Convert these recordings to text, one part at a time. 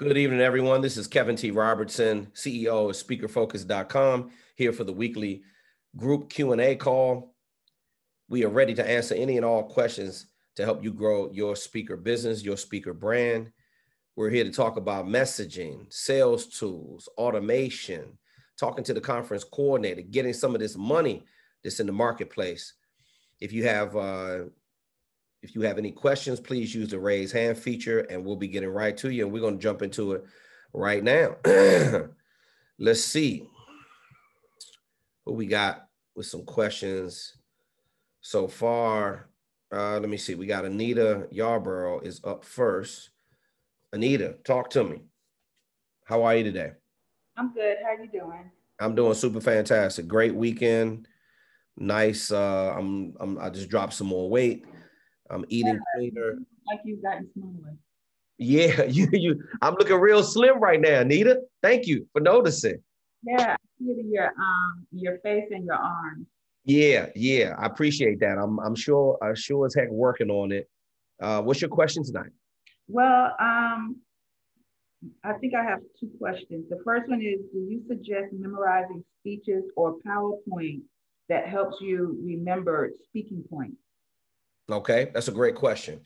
Good evening, everyone. This is Kevin T. Robertson, CEO of SpeakerFocus.com, here for the weekly group Q&A call. We are ready to answer any and all questions to help you grow your speaker business, your speaker brand. We're here to talk about messaging, sales tools, automation, talking to the conference coordinator, getting some of this money that's in the marketplace. If you have any questions, please use the raise hand feature and we'll be getting right to you. And we're going to jump into it right now. Let's see what we got with some questions so far. Let me see. We got Anita Yarbrough is up first. Anita, talk to me. How are you today? I'm good. How are you doing? I'm doing super fantastic. Great weekend. Nice. I just dropped some more weight. I'm eating cleaner. Like you've gotten smaller. Yeah, I'm looking real slim right now, Anita. Thank you for noticing. Yeah, I see it in your face and your arms. Yeah, I appreciate that. I'm sure as heck working on it. What's your question tonight? Well, I think I have two questions. The first one is, do you suggest memorizing speeches or PowerPoint that helps you remember speaking points? Okay, that's a great question.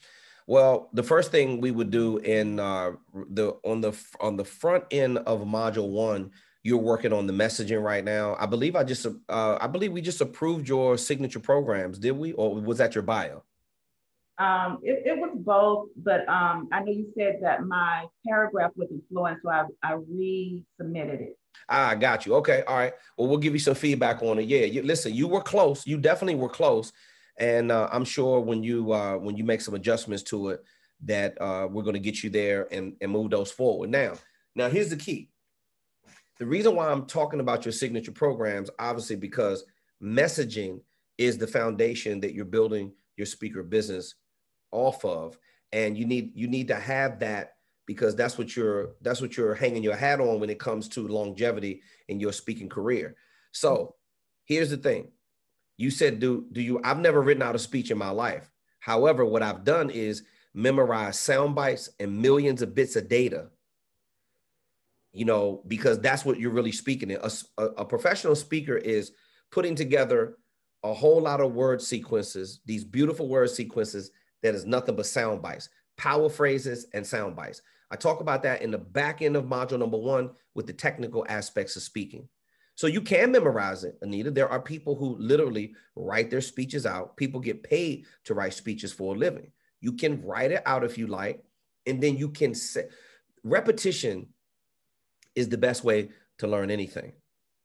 Well, the first thing we would do in on the front end of module 1, you're working on the messaging right now. I believe we just approved your signature programs, did we? Or was that your bio? It was both, but I know you said that my paragraph wasn't flowing, so I resubmitted it. I got you. Okay, all right. Well, we'll give you some feedback on it. Yeah, listen, you were close. You definitely were close. And I'm sure when you make some adjustments to it, that we're going to get you there and move those forward. Now, here's the key. The reason why I'm talking about your signature programs, obviously, because messaging is the foundation that you're building your speaker business off of, and you need to have that, because that's what you're hanging your hat on when it comes to longevity in your speaking career. So here's the thing. You said, do you, I've never written out a speech in my life. However, what I've done is memorize sound bites and millions of bits of data, because that's what you're really speaking in. A professional speaker is putting together a whole lot of word sequences, these beautiful word sequences that is nothing but sound bites, power phrases and sound bites. I talk about that in the back end of module number 1 with the technical aspects of speaking. So you can memorize it, Anita. There are people who literally write their speeches out. People get paid to write speeches for a living. You can write it out if you like, and then you can say, repetition is the best way to learn anything.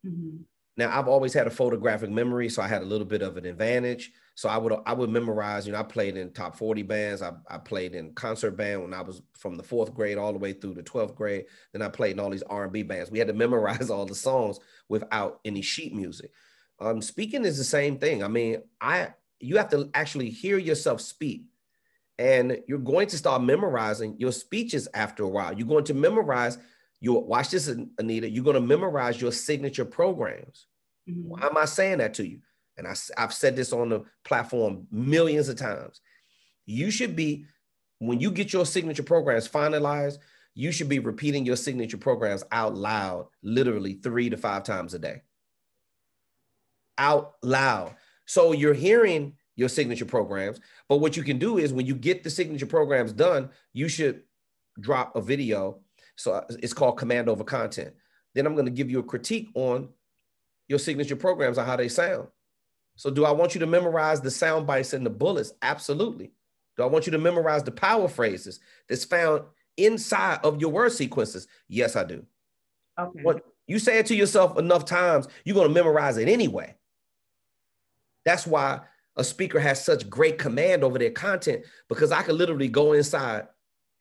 Mm-hmm. Now, I've always had a photographic memory, so I had a little bit of an advantage. So I would memorize, I played in top 40 bands. I played in concert band when I was from the 4th grade all the way through the 12th grade. Then I played in all these R&B bands. We had to memorize all the songs without any sheet music. Speaking is the same thing. I mean, you have to actually hear yourself speak, and you're going to start memorizing your speeches after a while. You're going to memorize watch this, Anita, you're going to memorize your signature programs. Mm-hmm. Why am I saying that to you? And I've said this on the platform millions of times. You should be, when you get your signature programs finalized, you should be repeating your signature programs out loud, literally 3 to 5 times a day. Out loud. So you're hearing your signature programs, but what you can do is when you get the signature programs done, you should drop a video. So it's called command over content. Then I'm going to give you a critique on your signature programs on how they sound. So do I want you to memorize the sound bites and the bullets? Absolutely. Do I want you to memorize the power phrases that's found inside of your word sequences? Yes, I do. Okay. What you say it to yourself enough times, you're going to memorize it anyway. That's why a speaker has such great command over their content, because I can literally go inside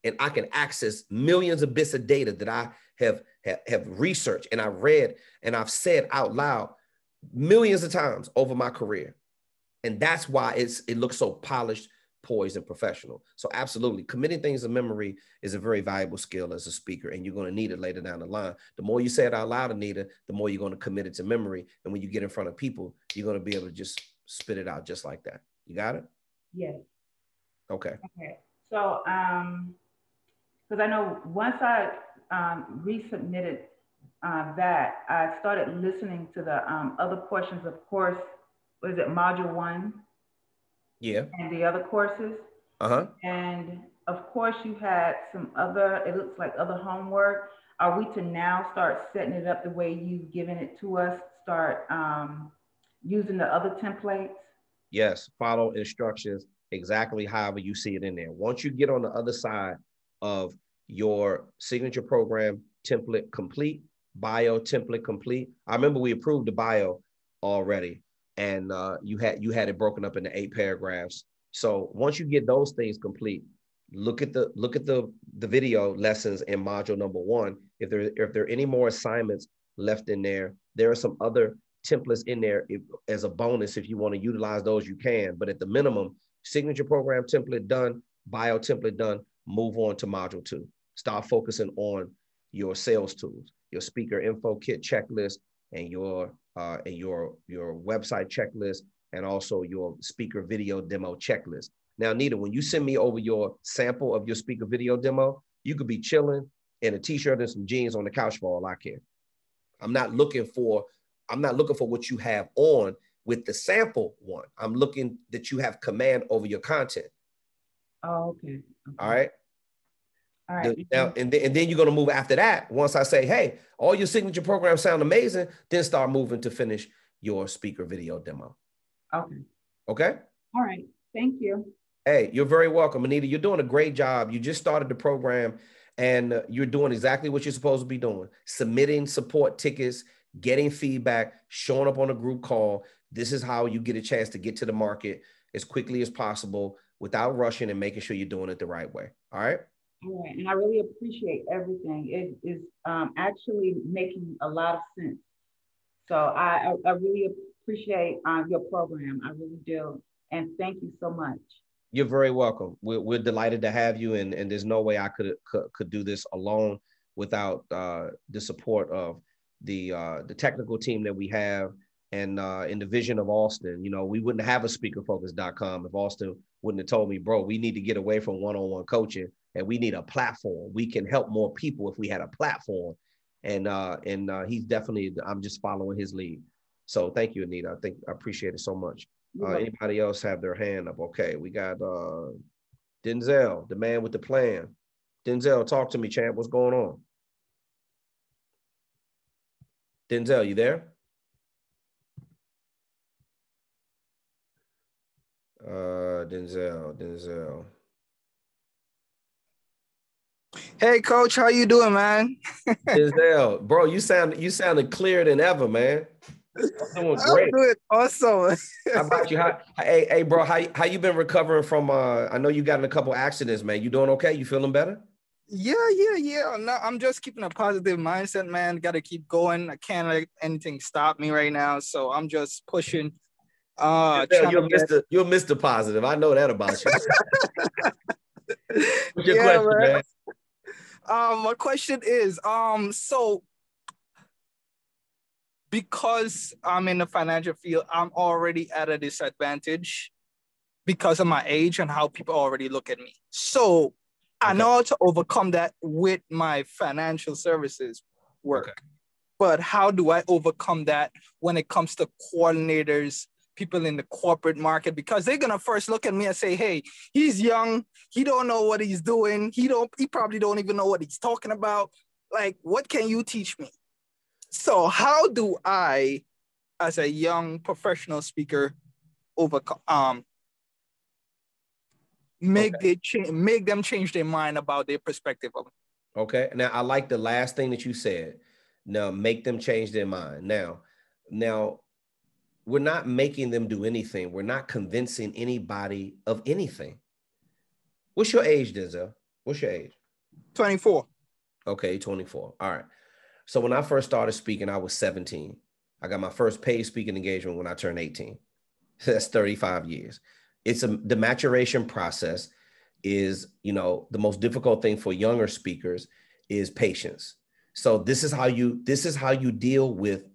and I can access millions of bits of data that I have researched and I've read and I've said out loud millions of times over my career. And that's why it looks so polished, poised, and professional. So absolutely, committing things to memory is a very valuable skill as a speaker, and you're going to need it later down the line. The more you say it out loud, Anita, the more you're going to commit it to memory. And when you get in front of people, you're going to be able to just spit it out just like that. You got it? Yes. Okay. Okay. So, because I know once I resubmitted that, I started listening to the other portions of course, was it module 1? Yeah. And the other courses. And of course, you had some other, it looks like other homework. Are we to now start setting it up the way you've given it to us? Start using the other templates? Yes, follow instructions exactly however you see it in there. Once you get on the other side of your signature program template complete, bio template complete. I remember we approved the bio already, and you had it broken up into 8 paragraphs. So once you get those things complete, look at the video lessons in module number 1. If there are any more assignments left in there, there are some other templates in there as a bonus. If you want to utilize those, you can. But at the minimum, signature program template done, bio template done, move on to module 2. Start focusing on your sales tools, your speaker info kit checklist, and your website checklist, and also your speaker video demo checklist. Now, Anita, when you send me over your sample of your speaker video demo, you could be chilling in a t-shirt and some jeans on the couch for all I care. I'm not looking for what you have on with the sample one. I'm looking that you have command over your content. Oh, okay. All right. All right. Now, and then you're going to move after that. Once I say, hey, all your signature programs sound amazing, then start moving to finish your speaker video demo. Okay. Okay. All right. Thank you. Hey, you're very welcome, Anita. You're doing a great job. You just started the program, and you're doing exactly what you're supposed to be doing: submitting support tickets, getting feedback, showing up on a group call. This is how you get a chance to get to the market as quickly as possible without rushing, and making sure you're doing it the right way. All right. All right. And I really appreciate everything. It is actually making a lot of sense. So I really appreciate your program. I really do. And thank you so much. You're very welcome. We're delighted to have you, and there's no way I could do this alone without the support of the technical team that we have, and in the vision of Austin. You know, we wouldn't have a speakerfocus.com if Austin wouldn't have told me, bro, we need to get away from one-on-one coaching, and we need a platform. We can help more people if we had a platform. And he's definitely, I'm just following his lead. So thank you, Anita. I appreciate it so much. Anybody else have their hand up? Okay, we got Denzel, the man with the plan. Denzel, talk to me, champ. What's going on? Denzel, you there? Denzel. Hey, coach, how you doing, man? Denzel, bro, you sounded clearer than ever, man. I'm doing great. I'm doing awesome. How about you? Hey, bro, how you been recovering from? I know you got in a couple accidents, man. You doing okay? You feeling better? Yeah. No, I'm just keeping a positive mindset, man. Got to keep going. I can't let anything stop me right now, so I'm just pushing. You're Mr. Positive. I know that about you. What's your question, man? My question is, so because I'm in the financial field, I'm already at a disadvantage because of my age and how people already look at me. So okay. I know how to overcome that with my financial services work. Okay. But how do I overcome that when it comes to coordinators, people in the corporate market? Because they're gonna first look at me and say, hey, he's young, he don't know what he's doing, he probably don't even know what he's talking about. Like, what can you teach me? So how do I, as a young professional speaker, overcome make them change their mind about their perspective of it? Okay. Now I like the last thing that you said. Now make them change their mind. Now we're not making them do anything. We're not convincing anybody of anything. What's your age, Denzel? What's your age? 24. Okay, 24. All right. So when I first started speaking, I was 17. I got my first paid speaking engagement when I turned 18. That's 35 years. The maturation process is, the most difficult thing for younger speakers is patience. So this is how you deal with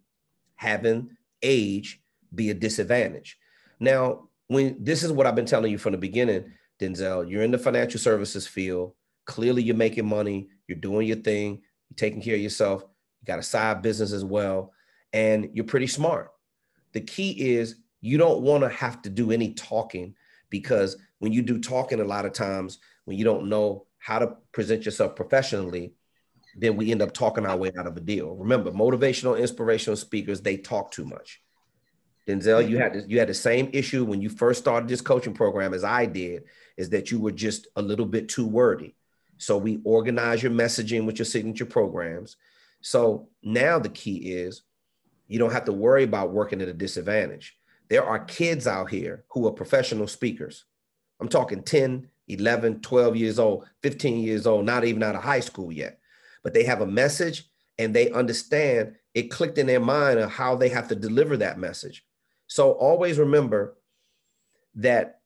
having age be a disadvantage. Now, this is what I've been telling you from the beginning, Denzel, you're in the financial services field. Clearly you're making money. You're doing your thing. you're taking care of yourself, you got a side business as well, and you're pretty smart. The key is you don't want to have to do any talking, because when you do talking, a lot of times when you don't know how to present yourself professionally, then we end up talking our way out of a deal. Remember, motivational, inspirational speakers, they talk too much. Denzel, you had the same issue when you first started this coaching program as I did, is that you were just a little bit too wordy. So we organize your messaging with your signature programs. So now the key is you don't have to worry about working at a disadvantage. There are kids out here who are professional speakers. I'm talking 10, 11, 12 years old, 15 years old, not even out of high school yet. But they have a message and they understand, it clicked in their mind of how they have to deliver that message. So always remember that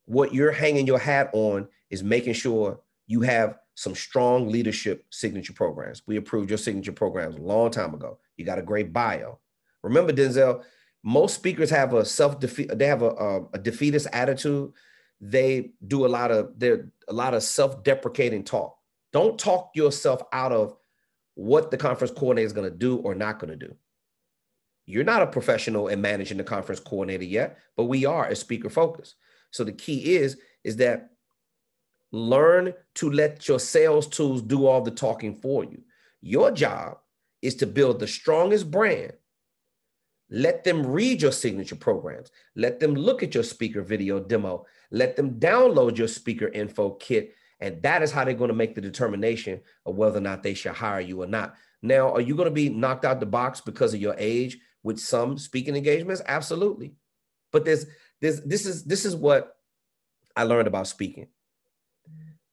what you're hanging your hat on is making sure you have some strong leadership signature programs. We approved your signature programs a long time ago. You got a great bio. Remember, Denzel, most speakers have a defeatist attitude. They do a lot of self-deprecating talk. Don't talk yourself out of what the conference coordinator is going to do or not going to do. You're not a professional in managing the conference coordinator yet, but we are as speaker focused. So the key is that learn to let your sales tools do all the talking for you. Your job is to build the strongest brand. Let them read your signature programs. Let them look at your speaker video demo. Let them download your speaker info kit. And that is how they're going to make the determination of whether or not they should hire you or not. Now, are you going to be knocked out the box because of your age with some speaking engagements? Absolutely. But this is what I learned about speaking.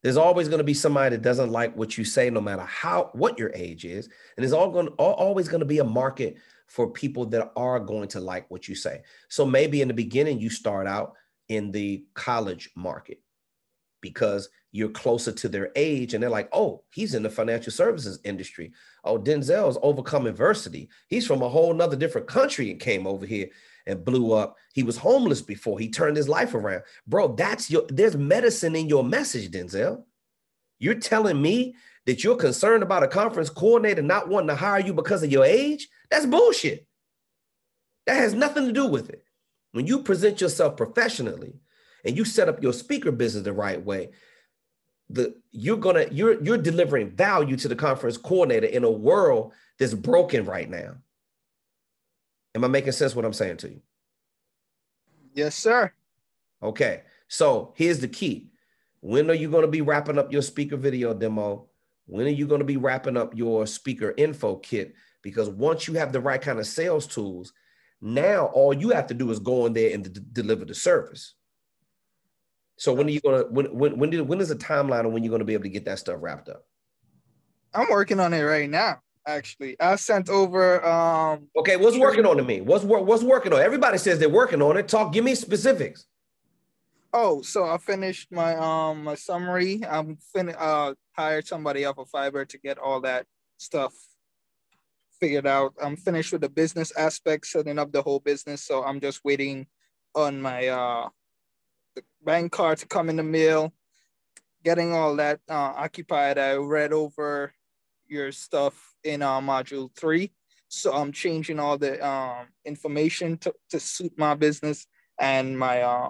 There's always going to be somebody that doesn't like what you say, no matter what your age is. And there's always going to be a market for people that are going to like what you say. So maybe in the beginning, you start out in the college market because you're closer to their age and they're like, oh, he's in the financial services industry. Oh, Denzel's overcome adversity. He's from a whole nother different country and came over here and blew up. He was homeless before. He turned his life around. Bro, there's medicine in your message, Denzel. You're telling me that you're concerned about a conference coordinator not wanting to hire you because of your age? That's bullshit. That has nothing to do with it. When you present yourself professionally and you set up your speaker business the right way, you're delivering value to the conference coordinator in a world that's broken right now. Am I making sense what I'm saying to you? Yes, sir. Okay. So here's the key. When are you going to be wrapping up your speaker video demo? When are you going to be wrapping up your speaker info kit? Because once you have the right kind of sales tools, now all you have to do is go in there and deliver the service. So when are you going to, when is the timeline on when you're going to be able to get that stuff wrapped up? I'm working on it right now. Actually, I sent over. Okay, what's working on to me? What's working on? Everybody says they're working on it. Give me specifics. Oh, so I finished my my summary. I'm hired somebody off of Fiverr to get all that stuff figured out. I'm finished with the business aspect, setting up the whole business. So I'm just waiting on my the bank card to come in the mail, getting all that occupied. I read over your stuff in module 3. So I'm changing all the information to suit my business and my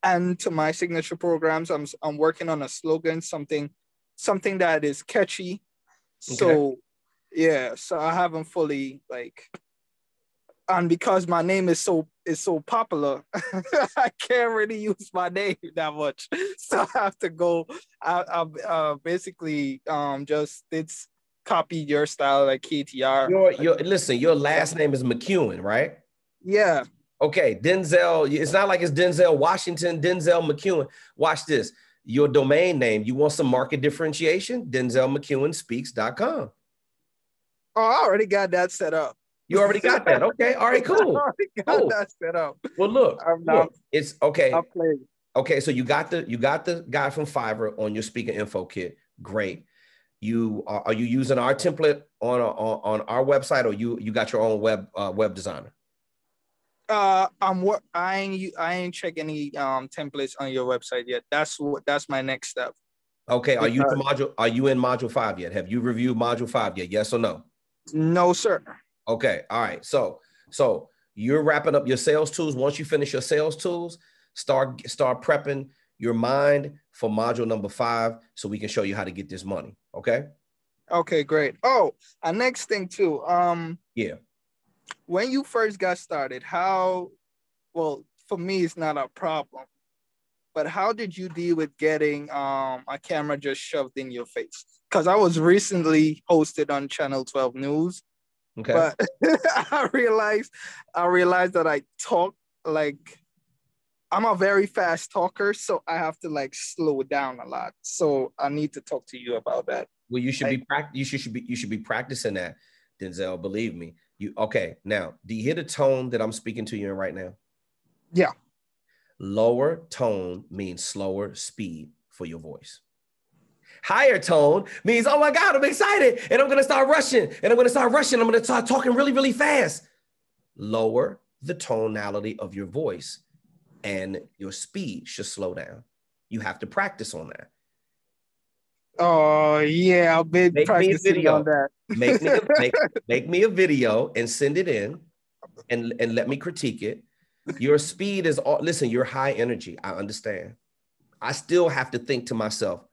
and to my signature programs. I'm working on a slogan, something that is catchy. So okay. Yeah, so I haven't fully and because my name is so popular, I can't really use my name that much. So I have to go. I basically just copy your style like KTR. Listen, your last name is McEwen, right? Yeah. Okay, Denzel. It's not like it's Denzel Washington, Denzel McEwen. Watch this. Your domain name. You want some market differentiation? DenzelMcEwenSpeaks.com. Oh, I already got that set up. You already got that. Okay. All right, cool. I already got that set up. Well, look, it's okay. I'll play. Okay, so you got the guy from Fiverr on your speaker info kit. Great. Are you using our template on our website, or you got your own web designer? I ain't check any templates on your website yet. That's my next step. Okay, are you Because- to module? Are you in module 5 yet? Have you reviewed module 5 yet? Yes or no? No, sir. Okay, all right. So you're wrapping up your sales tools. Once you finish your sales tools, start prepping your mind for module number 5 so we can show you how to get this money. Okay. Okay, great. Oh, a next thing too. Yeah. When you first got started, well, for me, it's not a problem, but how did you deal with getting a camera just shoved in your face? Because I was recently hosted on Channel 12 News, Okay. but I realized that I talk like I'm a very fast talker, so I have to like slow down a lot. So I need to talk to you about that. Well, you should you should be practicing that, Denzel. Believe me. Okay? Now, do you hear the tone that I'm speaking to you in right now? Yeah. Lower tone means slower speed for your voice. Higher tone means, oh my God, I'm excited and I'm going to start rushing and I'm going to start talking really, really fast. Lower the tonality of your voice and your speed should slow down. You have to practice on that. Oh yeah, I've been practicing on that. Make me a video and send it in and let me critique it. Your speed is listen, you're high energy. I understand. I still have to think to myself,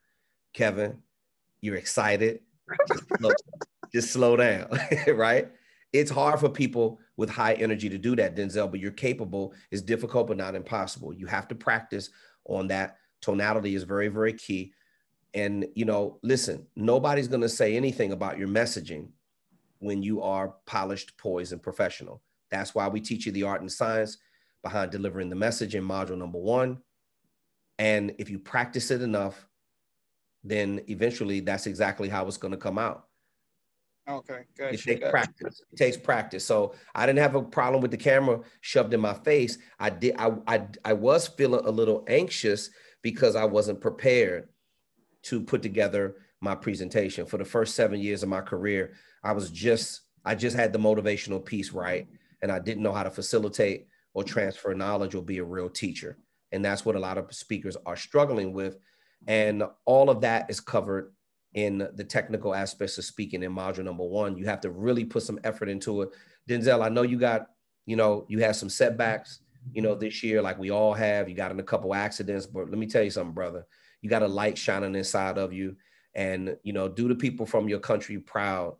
Kevin, you're excited. Just slow down, right? It's hard for people with high energy to do that, Denzel, but you're capable. It's difficult, but not impossible. You have to practice on that. Tonality is very, very key. And, listen, nobody's going to say anything about your messaging when you are polished, poised, and professional. That's why we teach you the art and science behind delivering the message in module number 1. And if you practice it enough, then eventually that's exactly how it's going to come out. Okay, good. It takes practice. It takes practice. So I didn't have a problem with the camera shoved in my face. I was feeling a little anxious because I wasn't prepared to put together my presentation. For the first 7 years of my career, I just had the motivational piece right, and I didn't know how to facilitate or transfer knowledge or be a real teacher. And that's what a lot of speakers are struggling with. And all of that is covered in the technical aspects of speaking in module number 1. You have to really put some effort into it. Denzel, I know you had some setbacks, this year, like we all have. You got in a couple accidents, but let me tell you something, brother. You got a light shining inside of you, and, do the people from your country proud.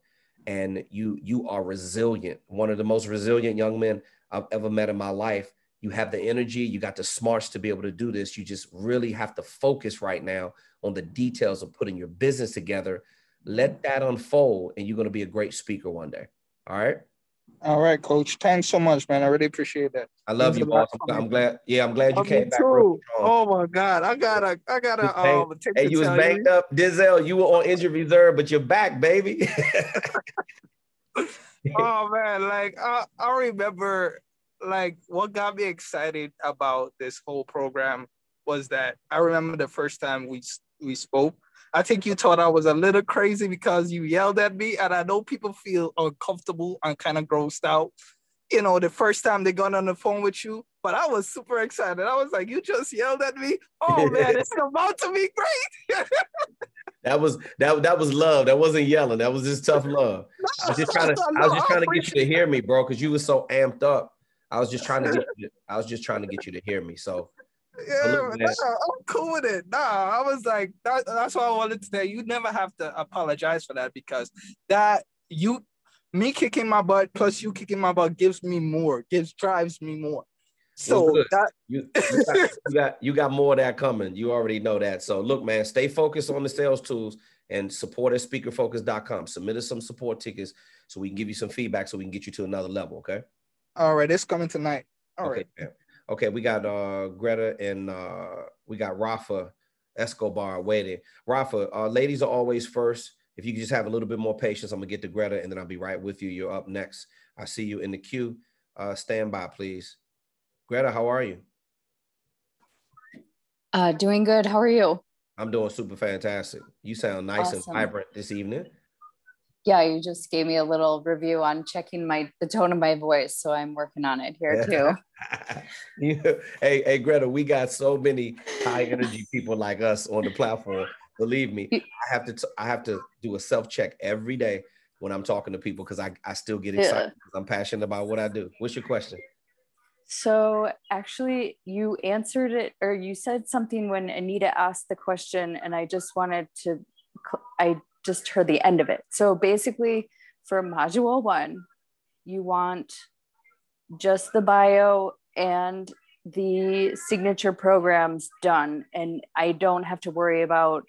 And you are resilient. One of the most resilient young men I've ever met in my life. You have the energy, you got the smarts to be able to do this. You just really have to focus right now on the details of putting your business together. Let that unfold, and you're going to be a great speaker one day. All right. All right, Coach. Thanks so much, man. I really appreciate that. I love you, boss. I'm glad. Yeah, I'm glad you came back. Too. Oh my God, I gotta. Hey, you was banged up, Denzel. You were on injured reserve, but you're back, baby. Oh man, like I remember, like what got me excited about this whole program was that I remember the first time we spoke. I think you thought I was a little crazy because you yelled at me, and I know people feel uncomfortable and kind of grossed out, the first time they got on the phone with you. But I was super excited. I was like, you just yelled at me? Oh man, it's about to be great. That was love. That wasn't yelling. That was just tough love. I was just trying to get you to hear me, bro, because you were so amped up. I was just trying to get you to hear me. So yeah, I'm cool with it. Nah, I was like, that's why I wanted to say you never have to apologize for that, because me kicking my butt plus you kicking my butt drives me more. So that you got more of that coming. You already know that. So look, man, stay focused on the sales tools and support at speakerfocus.com. Submit us some support tickets so we can give you some feedback so we can get you to another level. Okay. All right. It's coming tonight. All right. Man. Okay. We got Greta and we got Rafa Escobar waiting. Rafa, ladies are always first. If you could just have a little bit more patience, I'm gonna get to Greta and then I'll be right with you. You're up next. I see you in the queue. Stand by, please. Greta, how are you? Doing good. How are you? I'm doing super fantastic. You sound nice and vibrant this evening. Yeah, you just gave me a little review on checking the tone of my voice, so I'm working on it here too. Hey, Greta, we got so many high energy people like us on the platform. Believe me, I have to do a self-check every day when I'm talking to people, because I still get excited because I'm passionate about what I do. What's your question? So actually you answered it, or you said something when Anita asked the question, and I just heard the end of it. So basically for module 1, you want just the bio and the signature programs done, and I don't have to worry about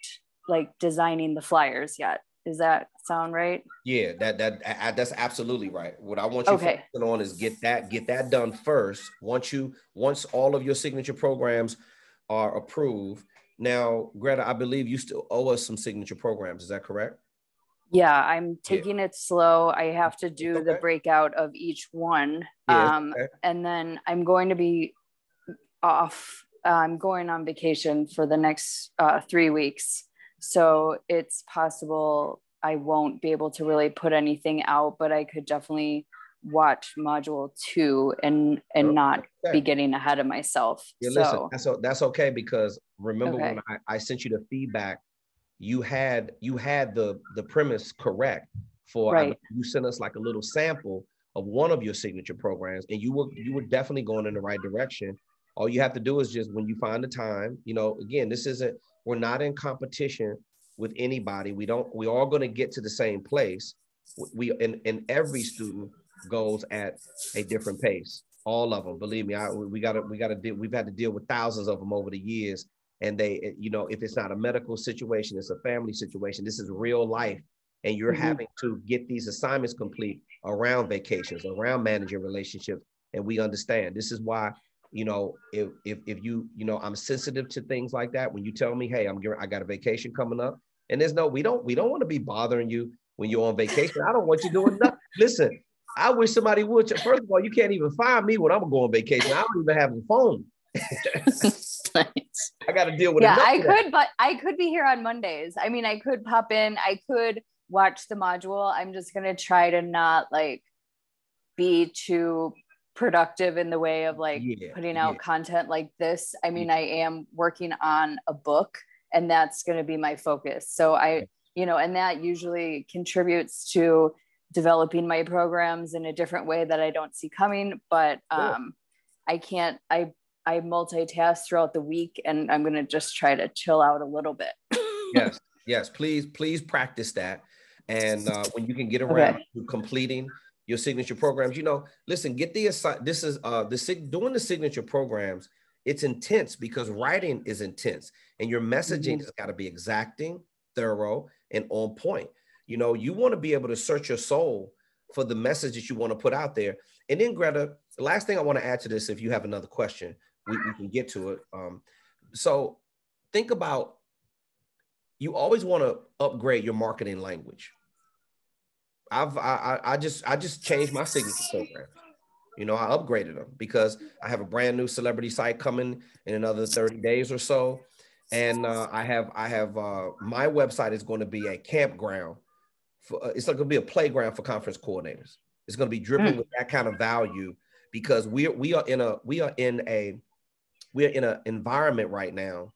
like designing the flyers yet. Does that sound right? Yeah, that's absolutely right. What I want you focusing on is get that done first. Once all of your signature programs are approved. Now, Greta, I believe you still owe us some signature programs. Is that correct? Yeah, I'm taking it slow. I have to do the breakout of each one. And then I'm going to be off. I'm going on vacation for the next 3 weeks. So it's possible I won't be able to really put anything out, but I could definitely watch module 2 and not be getting ahead of myself. Yeah, so listen, that's okay, because remember when I sent you the feedback, you had the premise correct for you sent us like a little sample of one of your signature programs, and you were definitely going in the right direction. All you have to do is just, when you find the time, again, we're not in competition with anybody. We're all going to get to the same place. And every student goes at a different pace. All of them, believe me. We've had to deal with thousands of them over the years. And they, if it's not a medical situation, it's a family situation. This is real life. And you're having to get these assignments complete around vacations, around managing relationships. And we understand. This is why, if you, I'm sensitive to things like that. When you tell me, hey, I got a vacation coming up, and we don't want to be bothering you when you're on vacation. I don't want you doing nothing. Listen, I wish somebody would. First of all, you can't even find me when I'm going on vacation. I don't even have a phone. I got to deal with it. Yeah, but I could be here on Mondays. I mean, I could pop in, I could watch the module. I'm just going to try to not be too productive in the way of putting out content like this. I mean, I am working on a book, and that's going to be my focus. So and that usually contributes to developing my programs in a different way that I don't see coming, but I multitask throughout the week, and I'm going to just try to chill out a little bit. Yes. Please practice that. And when you can get around to completing your signature programs, listen, get doing the signature programs. It's intense because writing is intense, and your messaging has got to be exacting, thorough, and on point. You want to be able to search your soul for the message that you want to put out there. And then, Greta, the last thing I want to add to this, if you have another question, we can get to it. So think about, you always want to upgrade your marketing language. I just changed my signature program. I upgraded them because I have a brand new celebrity site coming in another 30 days or so. And I have my website is going to be a campground. It's going to be a playground for conference coordinators. It's going to be dripping with that kind of value, because we are in an environment right now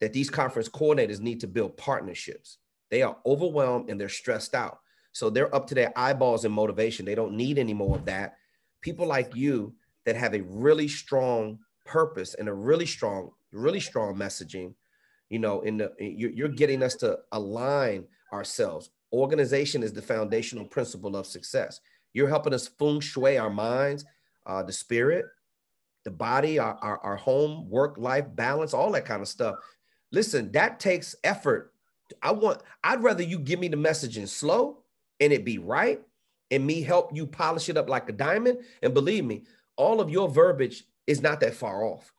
that these conference coordinators need to build partnerships. They are overwhelmed and they're stressed out. So they're up to their eyeballs in motivation. They don't need any more of that. People like you that have a really strong purpose and a really strong messaging, you're getting us to align ourselves. Organization is the foundational principle of success. You're helping us feng shui our minds, the spirit, the body, our home, work, life balance, all that kind of stuff. Listen, that takes effort. I'd rather you give me the messaging slow and it be right, and me help you polish it up like a diamond. And believe me, all of your verbiage is not that far off.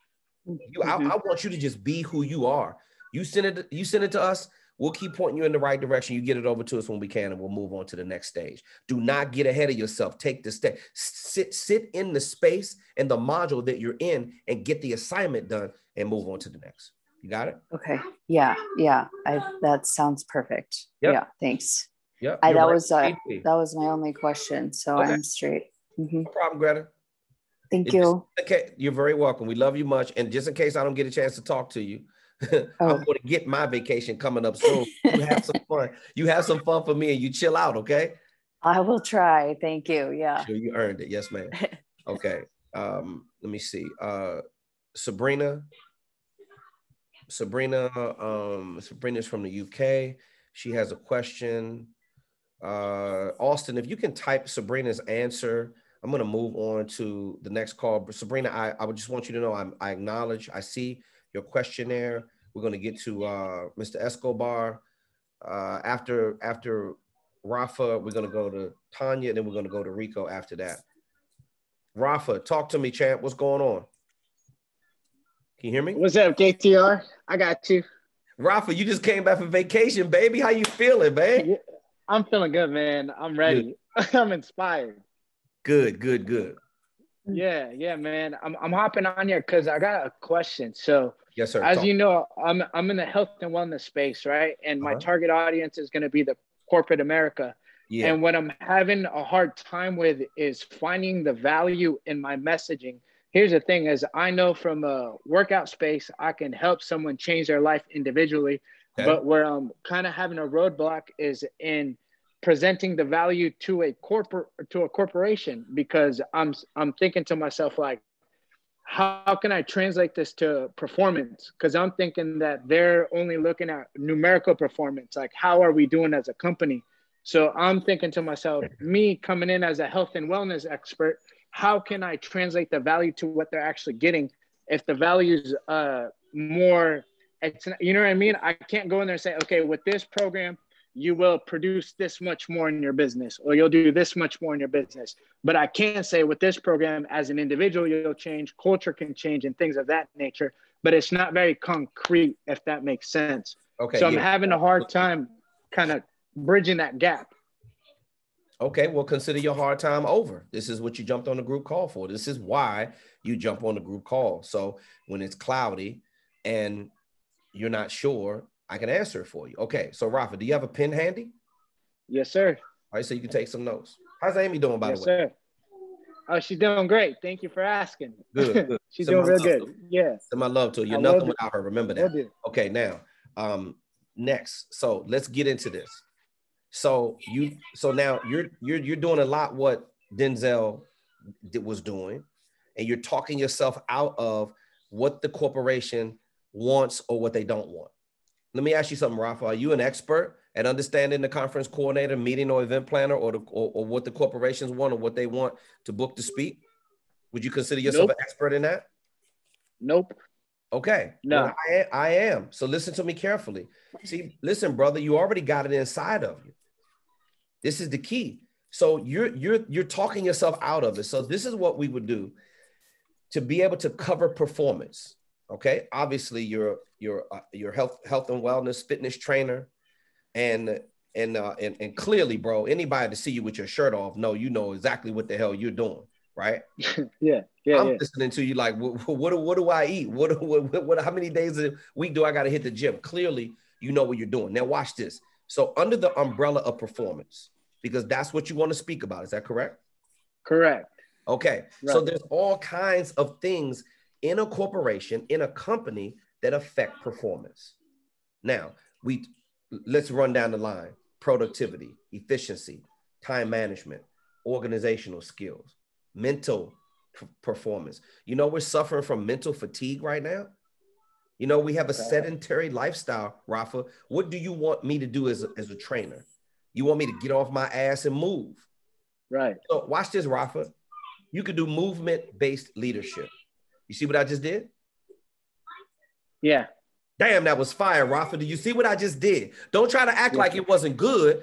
I want you to just be who you are. You send it to us. We'll keep pointing you in the right direction. You get it over to us when we can, and we'll move on to the next stage. Do not get ahead of yourself. Take the step. Sit in the space and the module that you're in and get the assignment done and move on to the next. You got it? Okay. Yeah. That sounds perfect. Yep. Yeah. Thanks. Yeah. That was my only question. So okay. I'm straight. No problem, Greta. Thank you. Okay. You're very welcome. We love you much. And just in case I don't get a chance to talk to you, I'm going to get my vacation coming up soon. You have some fun. You have some fun for me and you chill out, okay? I will try. Thank you. Yeah. Sure, you earned it. Yes, ma'am. Okay. Let me see. Sabrina's from the UK. She has a question. Austin, if you can type Sabrina's answer, I'm going to move on to the next call. But Sabrina, I would just want you to know I acknowledge, I see your questionnaire. We're going to get to Mr. Escobar. After Rafa, we're going to go to Tanya, and then we're going to go to Rico after that. Rafa, talk to me, champ. What's going on? Can you hear me? What's up, KTR? I got you. Rafa, you just came back from vacation, baby. How you feeling, man? Yeah, I'm feeling good, man. I'm ready. I'm inspired. Good. Yeah, man. I'm hopping on here because I got a question. So, yes, sir. As you know, I'm in the health and wellness space, right? And my target audience is going to be the corporate America. Yeah. And what I'm having a hard time with is finding the value in my messaging. Here's the thing is I know from a workout space, I can help someone change their life individually. Okay. But where I'm kind of having a roadblock is in presenting the value to a corporation, because I'm thinking to myself, like, how can I translate this to performance? Because I'm thinking that they're only looking at numerical performance. Like, how are we doing as a company? So I'm thinking to myself, me coming in as a health and wellness expert, how can I translate the value to what they're actually getting? If the value's more, you know what I mean? I can't go in there and say, okay, with this program, you will produce this much more in your business, or you'll do this much more in your business. But I can say with this program, as an individual, you'll change, culture can change, and things of that nature. But it's not very concrete, if that makes sense. Okay. So I'm having a hard time kind of bridging that gap. Okay, well, consider your hard time over. This is what you jumped on the group call for. This is why you jump on the group call. So when it's cloudy and you're not sure, I can answer it for you. Okay, so Rafa, do you have a pen handy? Yes, sir. All right, so you can take some notes. How's Amy doing, by the way? Yes, sir. Oh, she's doing great. Thank you for asking. Good. She's doing real good. Yes. Send my love to her. You're nothing without her. Remember that. Okay, now, next. So let's get into this. So now you're doing a lot what Denzel was doing, and you're talking yourself out of what the corporation wants or what they don't want. Let me ask you something, Rafa. Are you an expert at understanding the conference coordinator, meeting or event planner, or what the corporations want or what they want to book to speak? Would you consider yourself an expert in that? Nope. Okay. No. Well, I am. So listen to me carefully. See, listen, brother, you already got it inside of you. This is the key. So you're talking yourself out of it. So this is what we would do to be able to cover performance. Okay. Obviously, you're health and wellness fitness trainer, and clearly, bro, anybody to see you with your shirt off, you know exactly what the hell you're doing, right? Yeah. I'm listening to you like, what do I eat? What how many days a week do I got to hit the gym? Clearly, you know what you're doing. Now watch this. So under the umbrella of performance, because that's what you want to speak about. Is that correct? Correct. Okay. Right. So there's all kinds of things in a corporation, in a company that affect performance. Now, let's run down the line. Productivity, efficiency, time management, organizational skills, mental performance. We're suffering from mental fatigue right now. We have a sedentary lifestyle, Rafa. What do you want me to do as a trainer? You want me to get off my ass and move. Right. So watch this, Rafa. You could do movement-based leadership. You see what I just did? Yeah. Damn, that was fire, Rafa. Did you see what I just did? Don't try to act like it wasn't good.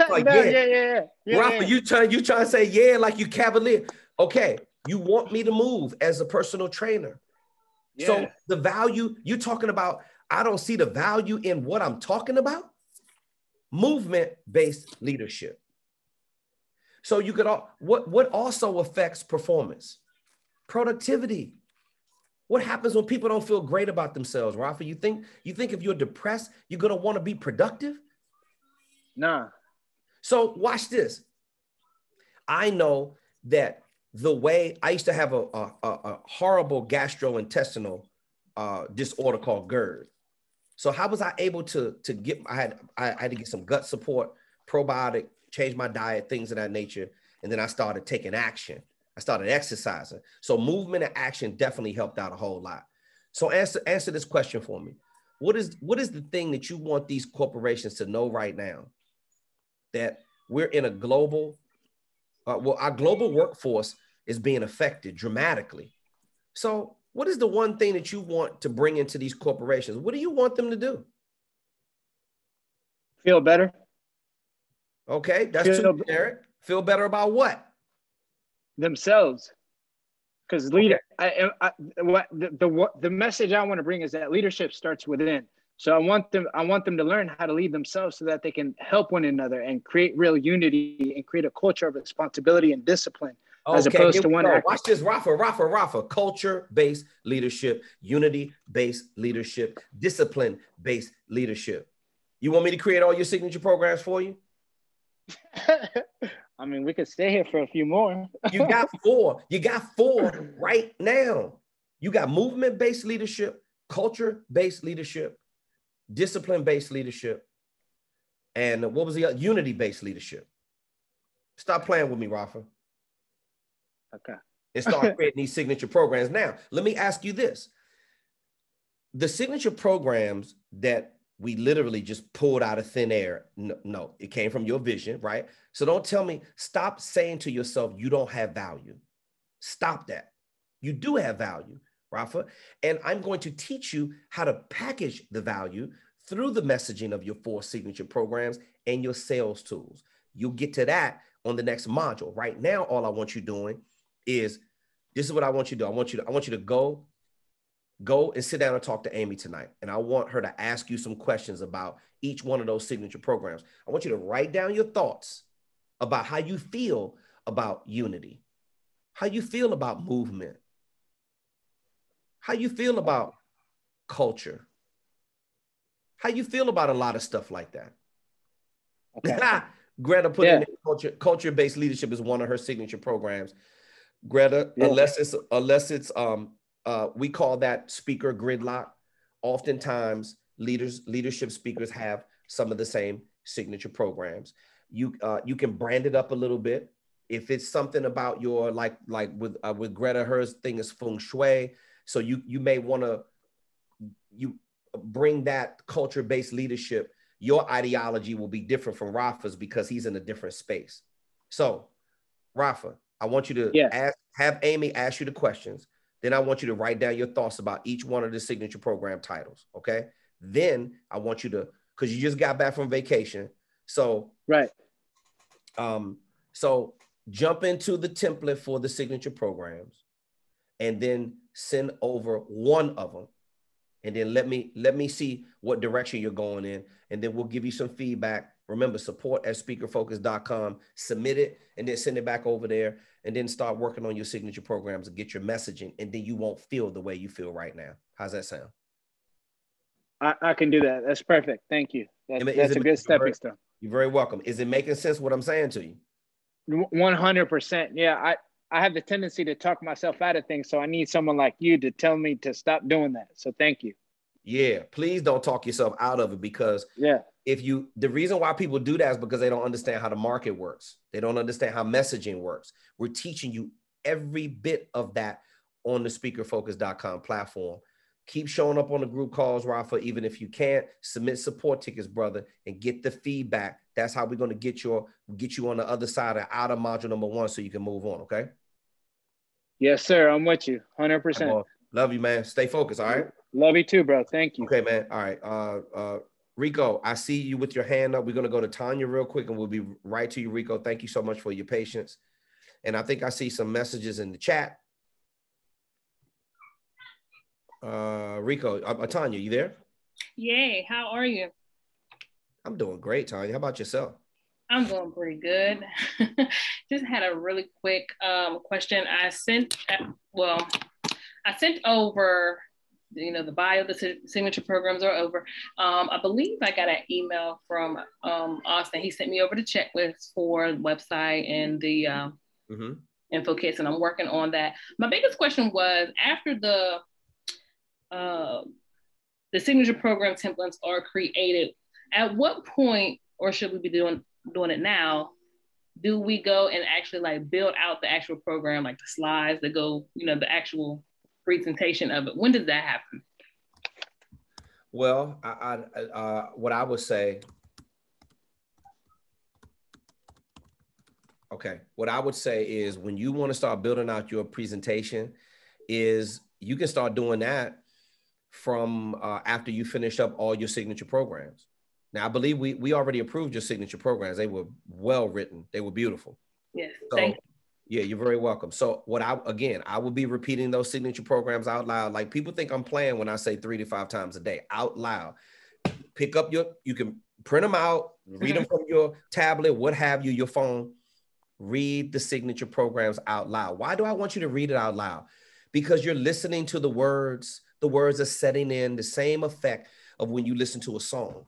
Like, yeah. Rafa, you trying to say yeah like you cavalier. Okay, you want me to move as a personal trainer. Yeah. So the value you're talking about, I don't see the value in what I'm talking about. Movement-based leadership. So you could what also affects performance? Productivity. What happens when people don't feel great about themselves, Rafa? You think if you're depressed, you're gonna want to be productive? Nah. So watch this. I know that the way I used to have a horrible gastrointestinal disorder called GERD. So how was I able to get, I had to get some gut support, probiotic, change my diet, things of that nature. And then I started taking action. I started exercising. So movement and action definitely helped out a whole lot. So answer this question for me. What is the thing that you want these corporations to know right now? That we're in a global, our global workforce is being affected dramatically. So what is the one thing that you want to bring into these corporations? What do you want them to do? Feel better. Okay, that's too generic. Feel better about what? Themselves. Because the message I want to bring is that leadership starts within. So I want them to learn how to lead themselves so that they can help one another and create real unity and create a culture of responsibility and discipline. Okay, as opposed to one. Watch this, Rafa. Culture-based leadership, unity-based leadership, discipline-based leadership. You want me to create all your signature programs for you? I mean, we could stay here for a few more. You got four. You got four right now. You got movement-based leadership, culture-based leadership, discipline-based leadership, and what was the other? Unity-based leadership. Stop playing with me, Rafa. Okay. And start creating these signature programs. Now, let me ask you this. The signature programs that we literally just pulled out of thin air, no, it came from your vision, right? So don't tell me, stop saying to yourself, you don't have value. Stop that. You do have value, Rafa. And I'm going to teach you how to package the value through the messaging of your 4 signature programs and your sales tools. You'll get to that on the next module. Right now, all I want you doing is, this is what I want you to do. I want you to go and sit down and talk to Amy tonight. And I want her to ask you some questions about each one of those signature programs. I want you to write down your thoughts about how you feel about unity, how you feel about movement, how you feel about culture, how you feel about a lot of stuff like that. Okay. Greta put in culture-based leadership is one of her signature programs. Greta, unless it's we call that speaker gridlock. Oftentimes, leadership speakers have some of the same signature programs. You can brand it up a little bit. If it's something about your like with Greta, hers thing is feng shui. So you may want to bring that culture-based leadership. Your ideology will be different from Rafa's because he's in a different space. So, Rafa, I want you to have Amy ask you the questions. Then I want you to write down your thoughts about each one of the signature program titles, okay? Then I want you to, because you just got back from vacation. So, so jump into the template for the signature programs and then send over one of them. And then let me see what direction you're going in. And then we'll give you some feedback. Remember, support@speakerfocus.com. Submit it and then send it back over there. And then start working on your signature programs and get your messaging. And then you won't feel the way you feel right now. How's that sound? I can do that. That's perfect. Thank you. That's a good stepping stone. You're very welcome. Is it making sense what I'm saying to you? 100%. Yeah, I have the tendency to talk myself out of things. So I need someone like you to tell me to stop doing that. So thank you. Yeah, please don't talk yourself out of it because the reason why people do that is because they don't understand how the market works. They don't understand how messaging works. We're teaching you every bit of that on the speakerfocus.com platform. Keep showing up on the group calls, Rafa, even if you can't. Submit support tickets, brother, and get the feedback. That's how we're going to get you on the other side of out of module number 1 so you can move on, okay? Yes, sir. I'm with you. 100%. Love you, man. Stay focused, all right? Love you too, bro. Thank you. Okay, man. All right. Rico, I see you with your hand up. We're going to go to Tanya real quick, and we'll be right to you, Rico. Thank you so much for your patience. And I think I see some messages in the chat. Rico, Tanya, you there? Yay, how are you? I'm doing great, Tanya. How about yourself? I'm doing pretty good. Just had a really quick question. I sent over, the bio, the signature programs are over. I believe I got an email from Austin. He sent me over the checklist for the website and the info kits, and I'm working on that. My biggest question was, after the the signature program templates are created, at what point, or should we be doing it now, do we go and actually like build out the actual program, like the slides that go, you know, the actual presentation of it? When does that happen? Well, what I would say, okay, what I would say is when you want to start building out your presentation is you can start doing that from after you finish up all your signature programs. Now, I believe we already approved your signature programs. They were well written. They were beautiful. Yes, so, thank you. Yeah, you're very welcome. So I will be repeating those signature programs out loud. Like people think I'm playing when I say 3 to 5 times a day out loud. Pick up you can print them out, read them from your tablet, what have you, your phone. Read the signature programs out loud. Why do I want you to read it out loud? Because you're listening to the words. The words are setting in the same effect of when you listen to a song.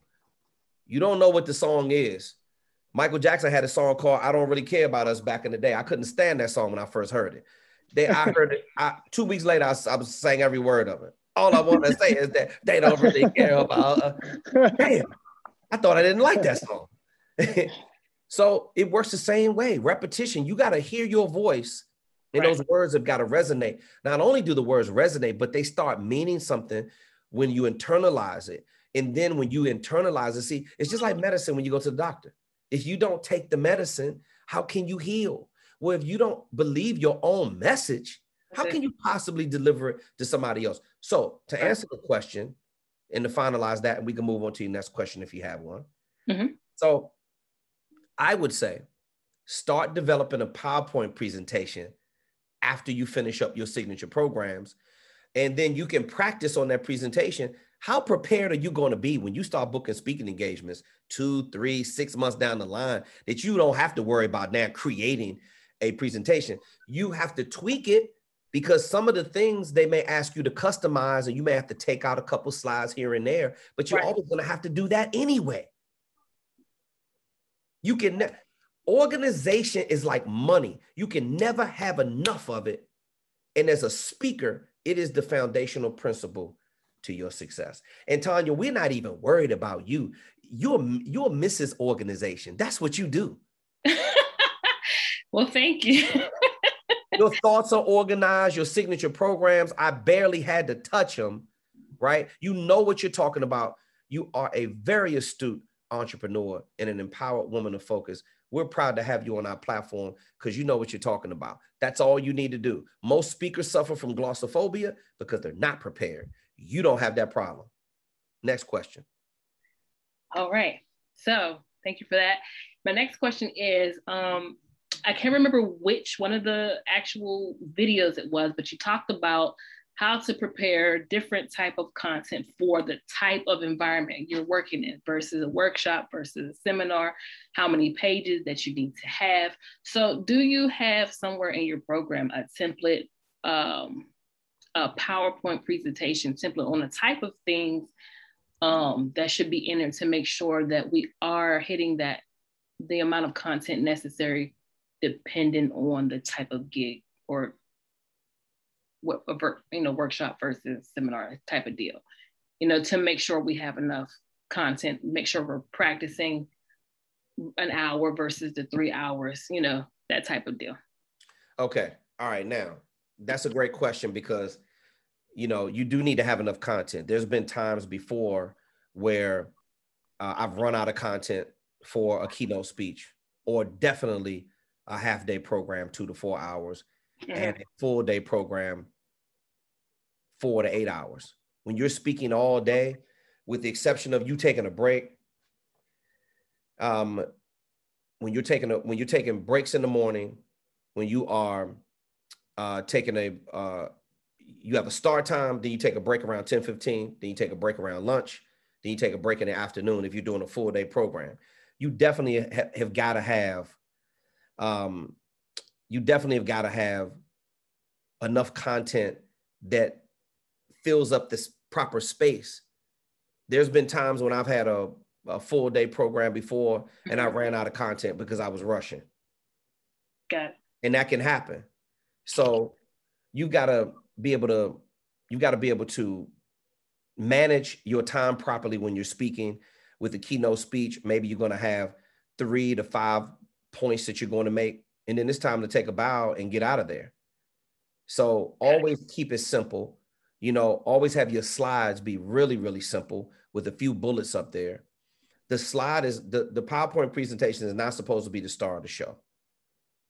You don't know what the song is. Michael Jackson had a song called "I Don't Really Care About Us" back in the day. I couldn't stand that song when I first heard it. I heard it 2 weeks later. I was saying every word of it. All I want to say is that they don't really care about us. Damn, I thought I didn't like that song. So it works the same way. Repetition. You got to hear your voice, and those words have got to resonate. Not only do the words resonate, but they start meaning something when you internalize it. And then when you internalize it, see, it's just like medicine when you go to the doctor. If you don't take the medicine, how can you heal? Well, if you don't believe your own message, how can you possibly deliver it to somebody else? So to answer the question and to finalize that, and we can move on to your next question if you have one. So I would say start developing a PowerPoint presentation after you finish up your signature programs. And then you can practice on that presentation. How prepared are you going to be when you start booking speaking engagements 2, 3, 6 months down the line that you don't have to worry about now creating a presentation? You have to tweak it because some of the things they may ask you to customize, and you may have to take out a couple slides here and there, but you're always going to have to do that anyway. You can organization is like money. You can never have enough of it. And as a speaker, it is the foundational principle to your success. And Tanya, we're not even worried about you. You're Mrs. Organization. That's what you do. Well, thank you. Your thoughts are organized, your signature programs, I barely had to touch them, right? You know what you're talking about. You are a very astute entrepreneur and an empowered woman of focus. We're proud to have you on our platform because you know what you're talking about. That's all you need to do. Most speakers suffer from glossophobia because they're not prepared. You don't have that problem. Next question. All right. So thank you for that. My next question is, I can't remember which one of the actual videos it was, but you talked about how to prepare different type of content for the type of environment you're working in versus a workshop versus a seminar, how many pages that you need to have. So do you have somewhere in your program a template, a PowerPoint presentation template on the type of things that should be in there to make sure that we are hitting the amount of content necessary depending on the type of gig or workshop versus seminar type of deal, to make sure we have enough content, make sure we're practicing an hour versus the 3 hours, that type of deal. Okay. All right. Now that's a great question because, you do need to have enough content. There's been times before where I've run out of content for a keynote speech or definitely a half-day program, 2 to 4 hours, and a full-day program, 4 to 8 hours. When you're speaking all day, with the exception of you taking a break, when you're taking breaks in the morning, when you are you have a start time, then you take a break around 10:15, then you take a break around lunch, then you take a break in the afternoon if you're doing a full-day program. You definitely have got to have enough content that fills up this proper space. There's been times when I've had a full day program before and I ran out of content because I was rushing. Got it. And that can happen. So you gotta be able to manage your time properly when you're speaking. With a keynote speech, maybe you're going to have 3 to 5 points that you're going to make, and then it's time to take a bow and get out of there. So always keep it simple. You know, always have your slides be really, really simple with a few bullets up there. The slide is, the PowerPoint presentation is not supposed to be the star of the show.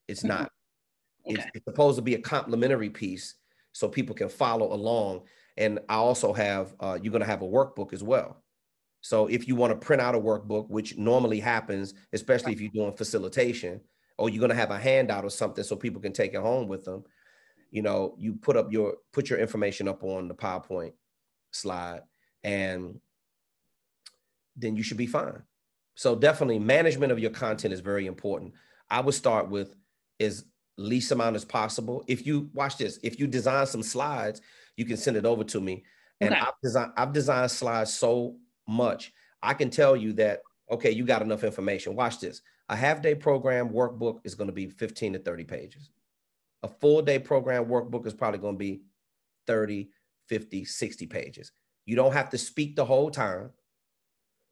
It's not. Okay. It's supposed to be a complimentary piece so people can follow along. And I also have, you're going to have a workbook as well. So if you want to print out a workbook, which normally happens, especially if you're doing facilitation, or you're going to have a handout or something so people can take it home with them, you know, you put your information up on the PowerPoint slide, and then you should be fine. So definitely management of your content is very important. I would start with as least amount as possible. If you watch this, if you design some slides, you can send it over to me. And okay. I've designed slides so much, I can tell you that, okay, you got enough information. Watch this. A half-day program workbook is going to be 15 to 30 pages. A full-day program workbook is probably going to be 30, 50, 60 pages. You don't have to speak the whole time,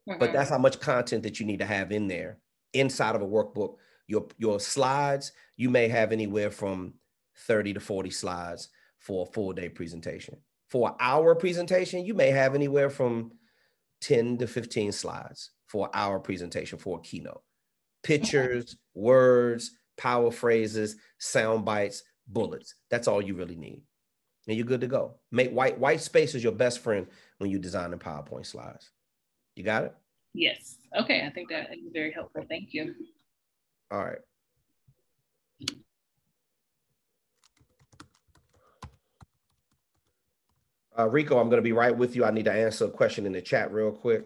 but that's how much content that you need to have in there inside of a workbook. Your slides, you may have anywhere from 30 to 40 slides for a full-day presentation. For an hour presentation, you may have anywhere from 10 to 15 slides for an hour presentation for a keynote. Pictures, words, power phrases, sound bites, bullets. That's all you really need. And you're good to go. Make white space is your best friend when you're designing PowerPoint slides. You got it? Yes. Okay. I think that is very helpful. Thank you. All right. Rico, I'm going to be right with you. I need to answer a question in the chat real quick.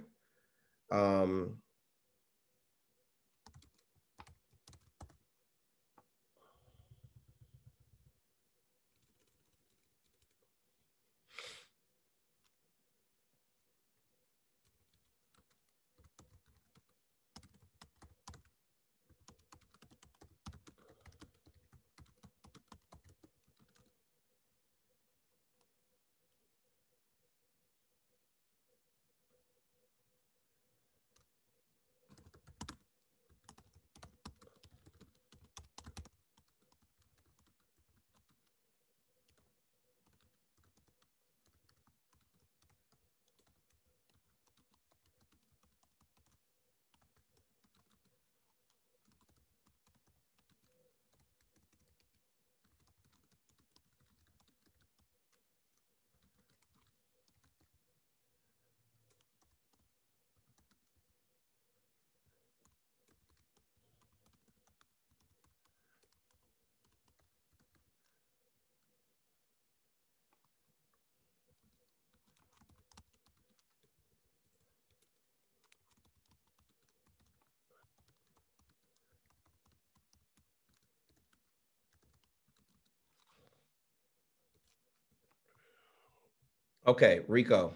Okay, Rico.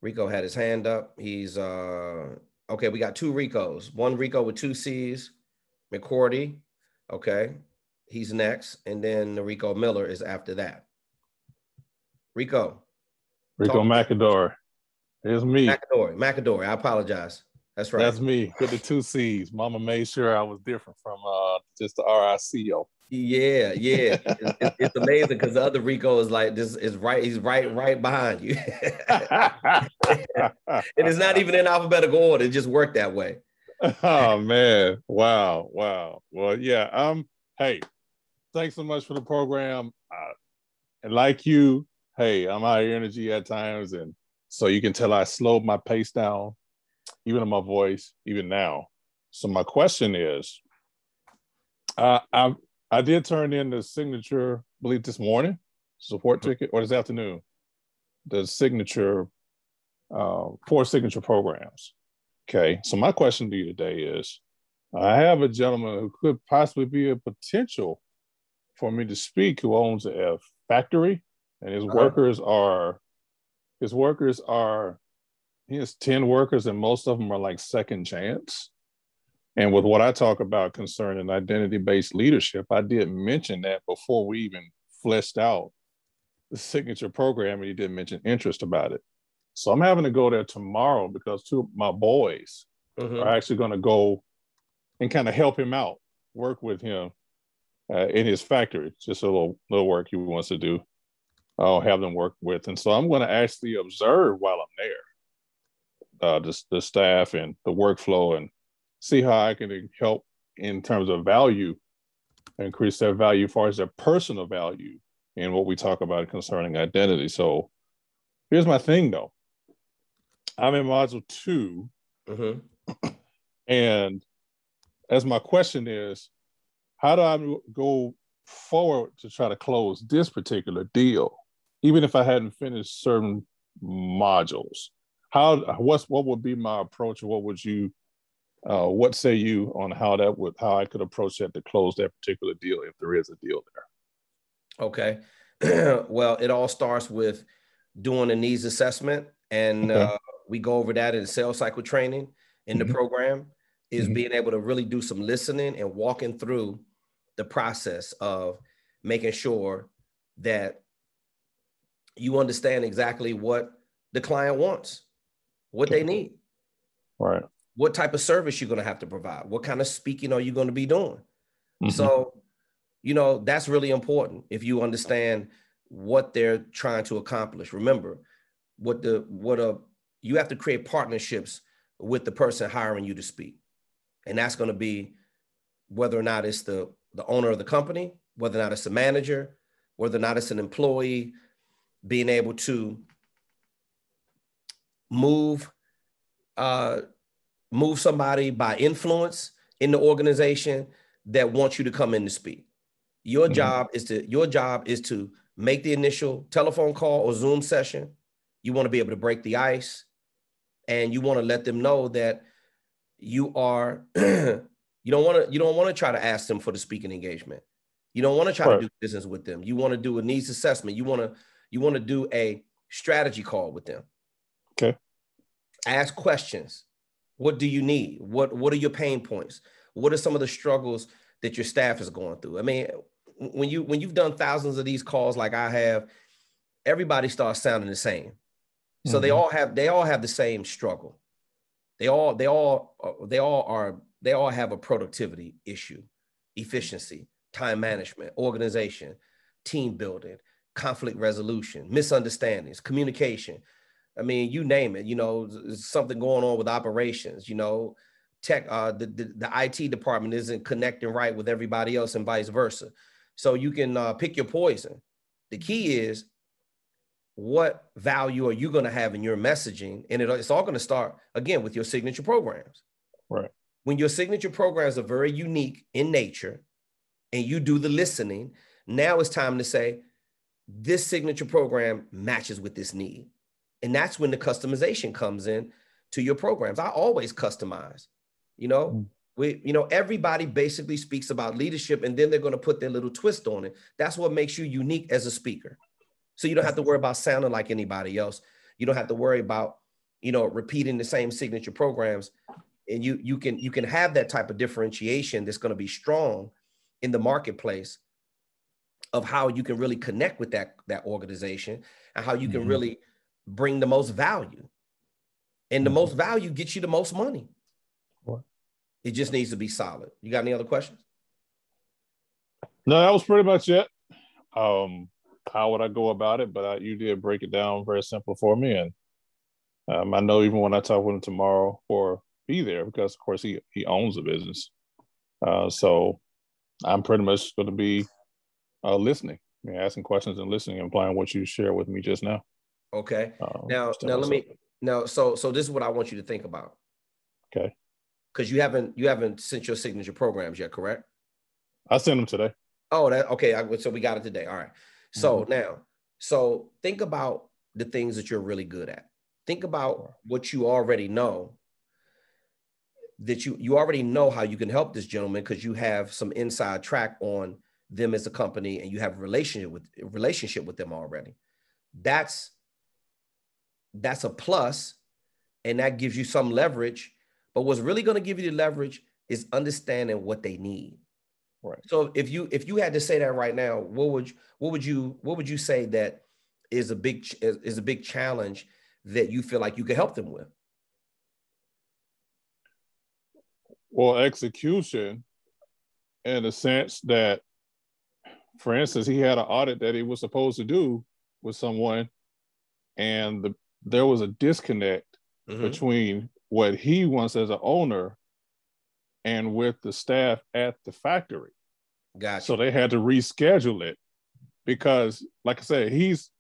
Rico had his hand up. He's, okay, we got 2 Ricos. One Rico with 2 C's, McCourty. Okay, he's next. And then the Rico Miller is after that. Rico. Rico McAdory. It's me. McAdory. I apologize. That's right. That's me with the 2 C's. Mama made sure I was different from just the RICO. Yeah. It's amazing because the other Rico is like, this is right. He's right behind you. And it's not even in alphabetical order. It just worked that way. Oh man. Wow. Well, yeah. Hey, thanks so much for the program. And like you, hey, I'm high energy at times. And so you can tell I slowed my pace down, even in my voice, even now. So my question is, I did turn in the signature, I believe this morning, support ticket, or this afternoon, the signature, 4 signature programs. Okay, so my question to you today is, I have a gentleman who could possibly be a potential for me to speak who owns a factory, and his workers are, he has 10 workers and most of them are like second chance. And with what I talk about concerning identity-based leadership, I did mention that before we even fleshed out the signature program, and you didn't mention interest about it. So I'm having to go there tomorrow because two of my boys are actually going to go and kind of help him out, work with him in his factory. Just a little work he wants to do. I'll have them work with. And so I'm going to actually observe while I'm there, the staff and the workflow, and see how I can help in terms of value, increase their value as far as their personal value and what we talk about concerning identity. So here's my thing though. I'm in module 2. And as my question is, how do I go forward to try to close this particular deal, even if I hadn't finished certain modules? What would be my approach? What would you, what say you on how I could approach that to close that particular deal if there is a deal there? Okay. Well, it all starts with doing a needs assessment, and we go over that in sales cycle training in the program, is being able to really do some listening and walking through the process of making sure that you understand exactly what the client wants, what they need, right? What type of service you're going to have to provide, what kind of speaking are you going to be doing? So, you know, that's really important. If you understand what they're trying to accomplish, remember you have to create partnerships with the person hiring you to speak. And that's going to be whether or not it's the owner of the company, whether or not it's the manager, whether or not it's an employee, being able to move somebody by influence in the organization that wants you to come in to speak. Your job is to make the initial telephone call or Zoom session. You want to be able to break the ice, and you want to let them know that you are you don't want to try to ask them for the speaking engagement. You don't want to try to do business with them. You want to do a needs assessment. You want to do a strategy call with them. Okay. Ask questions. What do you need? What are your pain points? What are some of the struggles that your staff is going through? I mean, when you've done thousands of these calls like I have, everybody starts sounding the same. So they all have the same struggle. They all have a productivity issue, efficiency, time management, organization, team building, conflict resolution, misunderstandings, communication. I mean, you name it, you know, something going on with operations, you know, tech, the IT department isn't connecting right with everybody else and vice versa. So you can pick your poison. The key is, what value are you going to have in your messaging? And it's all going to start, again, with your signature programs. Right. When your signature programs are very unique in nature and you do the listening, now it's time to say, this signature program matches with this need. And that's when the customization comes in to your programs. I always customize, you know, everybody basically speaks about leadership, and then they're going to put their little twist on it. That's what makes you unique as a speaker. So you don't have to worry about sounding like anybody else. You don't have to worry about, you know, repeating the same signature programs. And you can have that type of differentiation that's going to be strong in the marketplace of how you can really connect with that organization and how you can really bring the most value. And the most value gets you the most money. It just needs to be solid. You got any other questions? No, that was pretty much it. How would I go about it? But you did break it down very simple for me. And I know even when I talk with him tomorrow or be there, because of course he owns the business. So I'm pretty much going to be listening, asking questions and listening and applying what you shared with me just now. Okay. Now so this is what I want you to think about. Okay. Because you haven't sent your signature programs yet, correct? I sent them today. Oh, okay. So we got it today. All right. So so think about the things that you're really good at. Think about what you already know, that you already know how you can help this gentleman because you have some inside track on them as a company and you have a relationship with them already. That's a plus, and that gives you some leverage. But what's really going to give you the leverage is understanding what they need. Right. So if you had to say that right now, what would you say that is a big challenge that you feel like you can help them with? Well, execution, in the sense that, for instance, he had an audit that he was supposed to do with someone, and there was a disconnect between what he wants as an owner and with the staff at the factory. Gotcha. So they had to reschedule it because, like I said, he's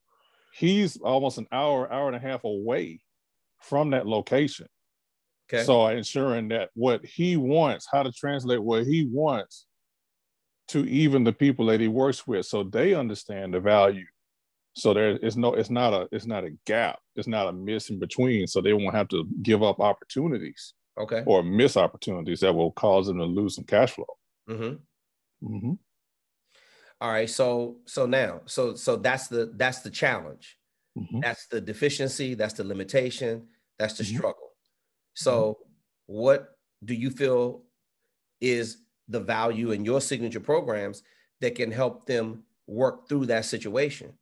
almost an hour and a half away from that location. Okay. So ensuring that what he wants, how to translate what he wants to even the people that he works with, so they understand the value. So it's not a gap. It's not a miss in between. So they won't have to give up opportunities, okay, or miss opportunities that will cause them to lose some cash flow. All right. So now that's the challenge. That's the deficiency. That's the limitation. That's the struggle. So what do you feel is the value in your signature programs that can help them work through that situation?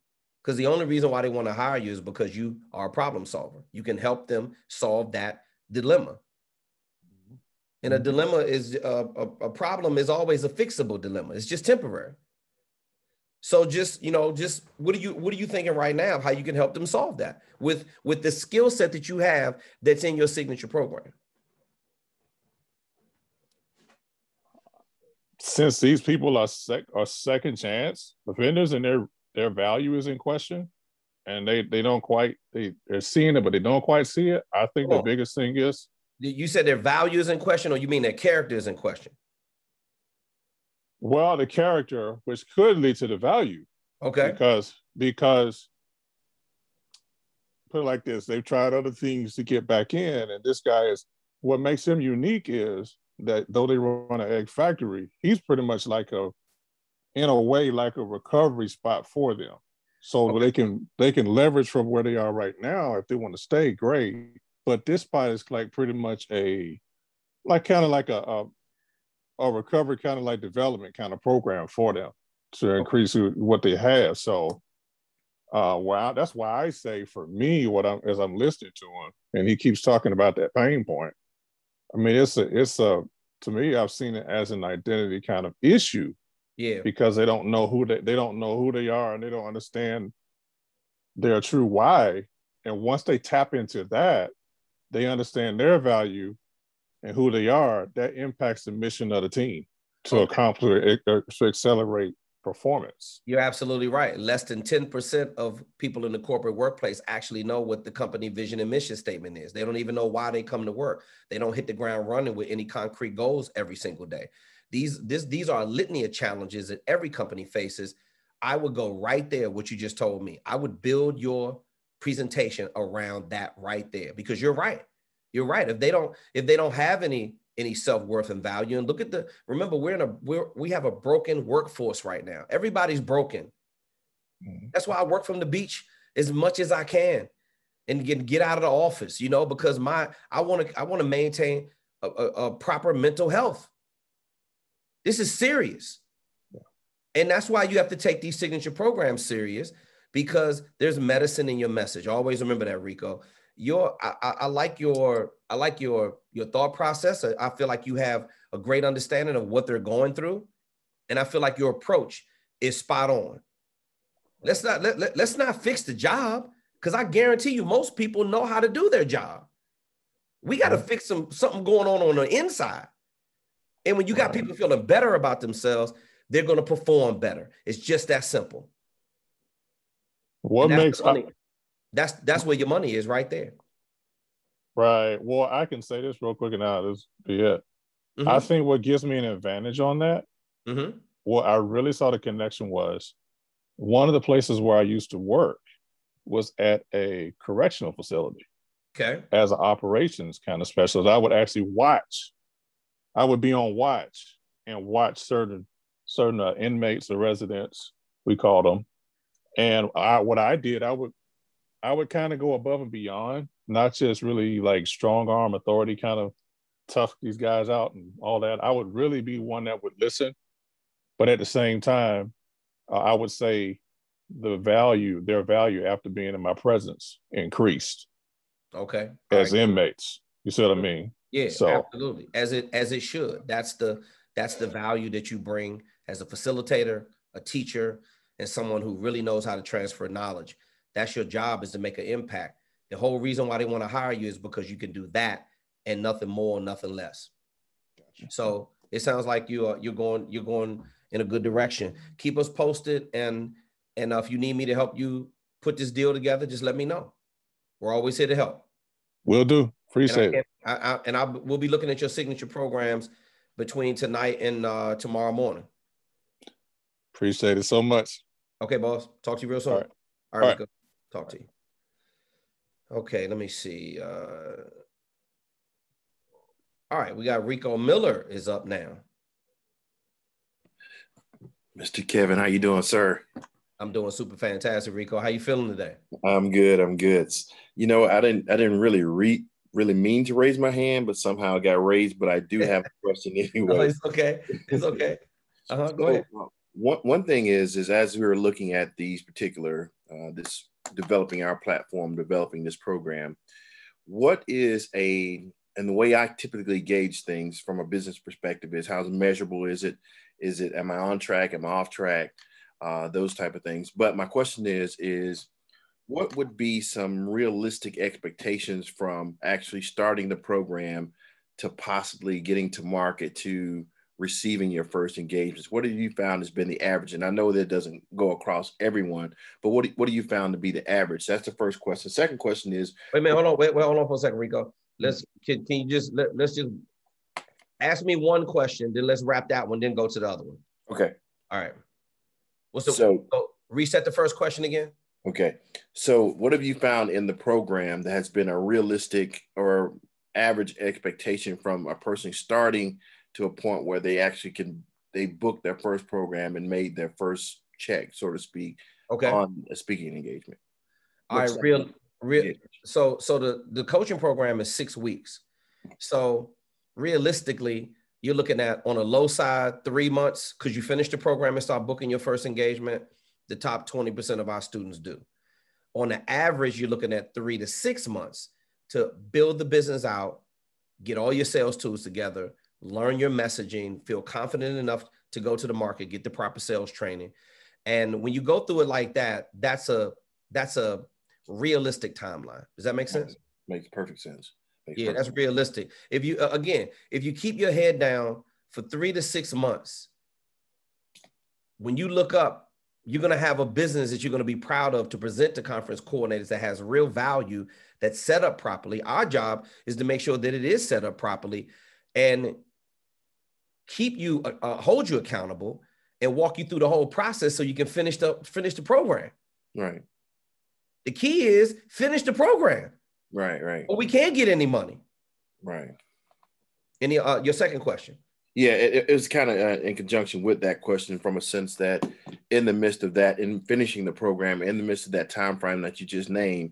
Because the only reason why they want to hire you is because you are a problem solver. You can help them solve that dilemma. And a dilemma is a problem is always a fixable dilemma. It's just temporary. So just what are you thinking right now of how you can help them solve that with the skill set that you have that's in your signature program? Since these people are second chance offenders and their value is in question, and they're seeing it, but they don't quite see it. I think the biggest thing is, you said their value is in question, or you mean their character is in question? Well, the character, which could lead to the value. Okay. Because put it like this, they've tried other things to get back in, and this guy what makes him unique is that though they run an egg factory, he's pretty much in a way like a recovery spot for them. So they can leverage from where they are right now. If they want to stay, great. But this spot is like pretty much a recovery, kind of like development kind of program for them to increase what they have. So that's why I say, for me, as I'm listening to him, and he keeps talking about that pain point. I mean, it's to me, I've seen it as an identity kind of issue. Yeah. Because they don't know who they are, and they don't understand their true why. And once they tap into that, they understand their value and who they are. That impacts the mission of the team to accomplish, to accelerate performance. You're absolutely right. Less than 10% of people in the corporate workplace actually know what the company vision and mission statement is. They don't even know why they come to work. They don't hit the ground running with any concrete goals every single day. These are a litany of challenges that every company faces. I would go right there, what you just told me. I would build your presentation around that right there, because you're right. You're right. If they don't have any self-worth and value, and remember, we have a broken workforce right now. Everybody's broken. That's why I work from the beach as much as I can and get out of the office, because I want to maintain a proper mental health. This is serious. And that's why you have to take these signature programs serious, because there's medicine in your message. Always remember that, Rico. I like your thought process. I feel like you have a great understanding of what they're going through. And I feel like your approach is spot on. Let's not fix the job, because I guarantee you most people know how to do their job. We got to fix something going on the inside. And when you got people feeling better about themselves, they're going to perform better. It's just that simple. That's where your money is, right there. Right. Well, I can say this real quick, and now this be it. I think what gives me an advantage on that, what I really saw the connection was, one of the places where I used to work was at a correctional facility. Okay. As an operations kind of specialist, I would actually watch. I would be on watch and watch certain inmates or residents, we call them. And what I did, I would kind of go above and beyond, not just really like strong arm authority, kind of tough these guys out and all that. I would really be one that would listen. But at the same time, I would say, their value after being in my presence increased. Okay. As inmates. You see what I mean? Yeah, so absolutely. As it should. That's the value that you bring as a facilitator, a teacher, and someone who really knows how to transfer knowledge. That's your job, is to make an impact. The whole reason why they want to hire you is because you can do that and nothing more, nothing less. Gotcha. So it sounds like you're going in a good direction. Keep us posted, and if you need me to help you put this deal together, just let me know. We're always here to help. Will do. Appreciate it. We'll be looking at your signature programs between tonight and tomorrow morning. Appreciate it so much. Okay, boss. Talk to you real soon. All right. Rico. Talk to you. Okay, let me see. All right, we got Rico Miller is up now. Mr. Kevin, how you doing, sir? I'm doing super fantastic, Rico. How you feeling today? I'm good. You know, I didn't really mean to raise my hand, but somehow it got raised. But I do have a question anyway. Oh, it's okay. It's okay. Go ahead. One thing is as we were looking at these particular this developing our platform, developing this program, and the way I typically gauge things from a business perspective is, how measurable is it? Am I on track? Am I off track? Those type of things. But my question is what would be some realistic expectations from actually starting the program to possibly getting to market to receiving your first engagements? What have you found has been the average? And I know that doesn't go across everyone, but what do you found to be the average? That's the first question. Second question is, wait a minute, hold on for a second, Rico. Let's just ask me one question, then let's wrap that one, then go to the other one. Okay. All right. So reset the first question again. Okay. So what have you found in the program that has been a realistic or average expectation from a person starting to a point where they actually they booked their first program and made their first check, so to speak, on a speaking engagement? All right. So the coaching program is 6 weeks. So realistically, you're looking at, on a low side, 3 months, because you finish the program and start booking your first engagement. The top 20% of our students do. On the average, you're looking at 3 to 6 months to build the business out, get all your sales tools together, learn your messaging, feel confident enough to go to the market, get the proper sales training. And when you go through it like that, that's a realistic timeline. Does that make sense? Makes perfect sense. That's realistic. If you keep your head down for 3 to 6 months, when you look up, you're going to have a business that you're going to be proud of to present to conference coordinators that has real value, that's set up properly. Our job is to make sure that it is set up properly and keep you, hold you accountable and walk you through the whole process so you can finish the program. Right. The key is finish the program. Right. Or we can't get any money. Right. Any your second question? Yeah, it was kind of in conjunction with that question, from a sense that in the midst of that, in finishing the program, in the midst of that time frame that you just named,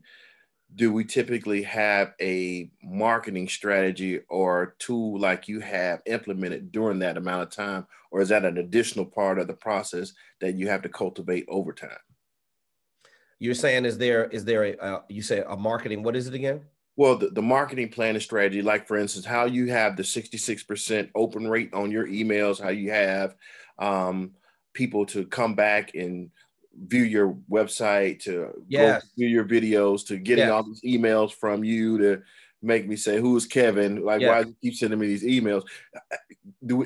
do we typically have a marketing strategy or tool like you have implemented during that amount of time, or is that an additional part of the process that you have to cultivate over time? You're saying, is there you say a marketing, what is it again? Well, the marketing plan and strategy, like for instance, how you have the 66% open rate on your emails, how you have people to come back and view your website, to go view your videos, to getting all these emails from you to make me say, who's Kevin? Like, why do you keep sending me these emails?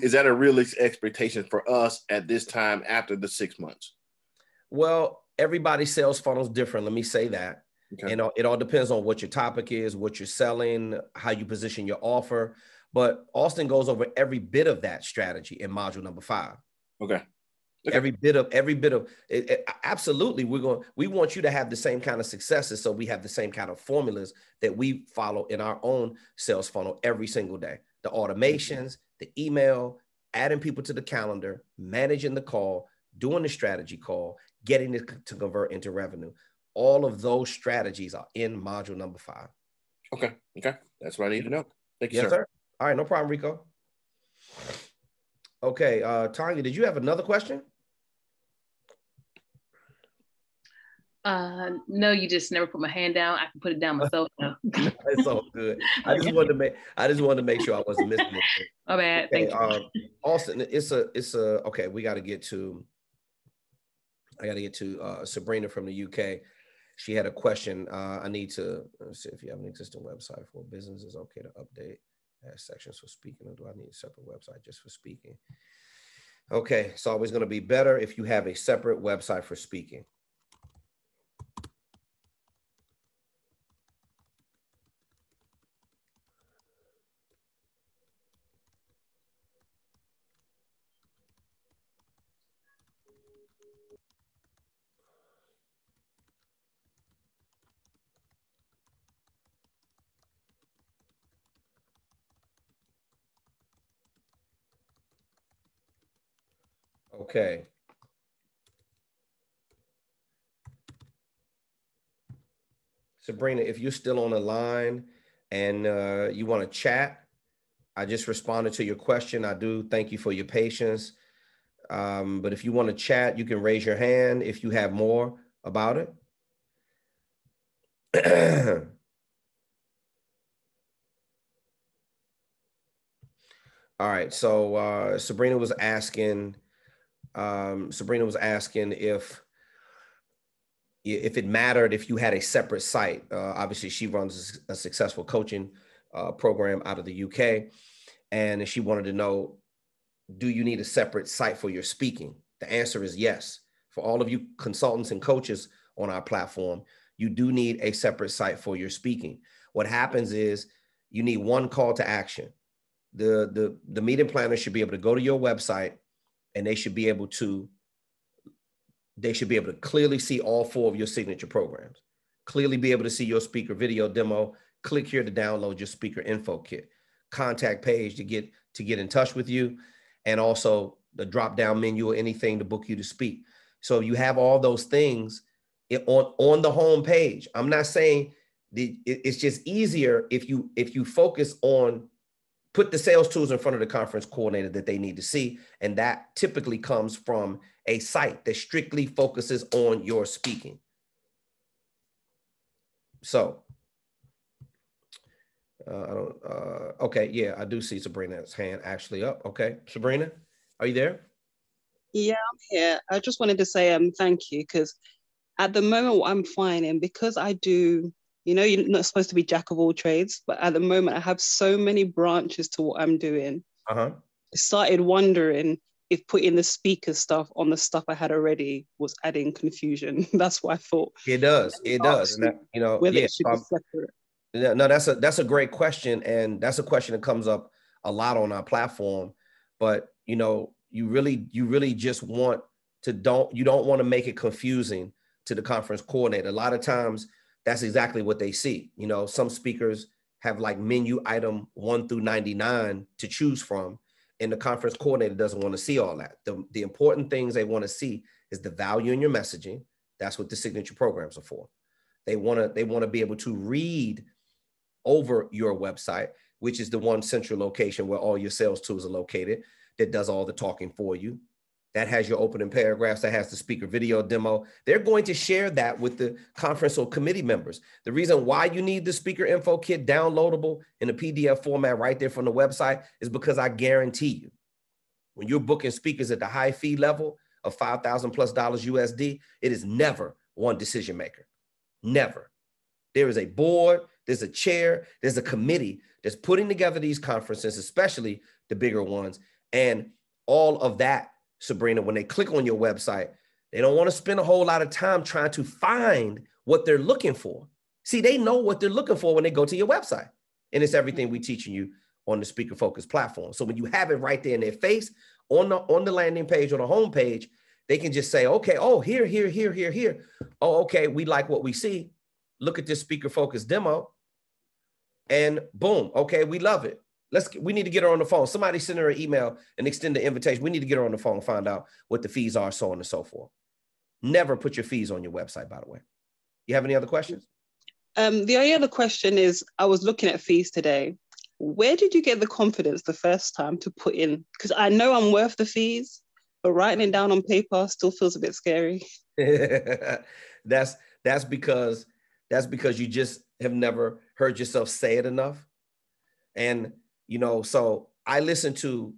Is that a realistic expectation for us at this time after the 6 months? Well, everybody's sales funnel is different. Let me say that. Okay. And it all depends on what your topic is, what you're selling, how you position your offer. But Austin goes over every bit of that strategy in module number 5. Okay. Every bit of it, absolutely. We want you to have the same kind of successes, so we have the same kind of formulas that we follow in our own sales funnel every single day. The automations, the email, adding people to the calendar, managing the call, doing the strategy call, getting it to convert into revenue. All of those strategies are in module number 5. Okay. That's what I need to know. Thank you, yes, sir. All right, no problem, Rico. Okay, Tanya, did you have another question? No, you just never put my hand down. I can put it down myself now. It's all good. I just wanted to make sure I wasn't missing anything. My bad. Okay, Thank you. Austin, it's a okay. I got to get to Sabrina from the UK. She had a question. I need to see if you have an existing website for business. Is okay to update as sections for speaking, or do I need a separate website just for speaking? Okay, it's always going to be better if you have a separate website for speaking. Okay. Sabrina, if you're still on the line and you want to chat, I just responded to your question. I do thank you for your patience. But if you want to chat, you can raise your hand if you have more about it. All right. So Sabrina was asking if it mattered if you had a separate site. Obviously, she runs a successful coaching program out of the UK, and she wanted to know, do you need a separate site for your speaking? The answer is yes. For all of you consultants and coaches on our platform, you do need a separate site for your speaking. What happens is you need one call to action. The meeting planner should be able to go to your website, and they should be able to clearly see all 4 of your signature programs, clearly be able to see your speaker video demo, click here to download your speaker info kit, contact page to get in touch with you, and also the drop-down menu or anything to book you to speak. So you have all those things on the home page. I'm not saying it's just easier if you focus on, put the sales tools in front of the conference coordinator that they need to see. And that typically comes from a site that strictly focuses on your speaking. So, okay, yeah, I do see Sabrina's hand actually up. Okay, Sabrina, are you there? Yeah, I'm here. I just wanted to say thank you, because at the moment I'm finding, because I do, you're not supposed to be jack of all trades, but at the moment I have so many branches to what I'm doing. I started wondering if putting the speaker stuff on the stuff I had already was adding confusion. That's what I thought. It does. It does. And that, whether it should be separate. No, that's a great question, and that's a question that comes up a lot on our platform. But you really just want to don't want to make it confusing to the conference coordinator. A lot of times that's exactly what they see. Some speakers have like menu item 1 through 99 to choose from, and the conference coordinator doesn't want to see all that. The important things they want to see is the value in your messaging. That's what the signature programs are for. They want to be able to read over your website, which is the one central location where all your sales tools are located, that does all the talking for you. That has your opening paragraphs, that has the speaker video demo. They're going to share that with the conference or committee members. The reason why you need the speaker info kit downloadable in a PDF format right there from the website is because I guarantee you, when you're booking speakers at the high fee level of $5,000+ USD, it is never one decision maker. Never. There is a board, there's a chair, there's a committee that's putting together these conferences, especially the bigger ones. And all of that, Sabrina, when they click on your website, they don't want to spend a whole lot of time trying to find what they're looking for. See, they know what they're looking for when they go to your website. And it's everything we're teaching you on the Speaker Focus platform. So when you have it right there in their face on the landing page or the home page, they can just say, okay, oh, here. Oh, okay, we like what we see. Look at this Speaker Focus demo. And boom, okay, we love it. We need to get her on the phone. Somebody send her an email and extend the invitation. We need to get her on the phone and find out what the fees are, so on and so forth. Never put your fees on your website, by the way. You have any other questions? The only other question is, I was looking at fees today. Where did you get the confidence the first time to put in? Because I know I'm worth the fees, but writing it down on paper still feels a bit scary. That's that's because you just have never heard yourself say it enough. And, so I listen to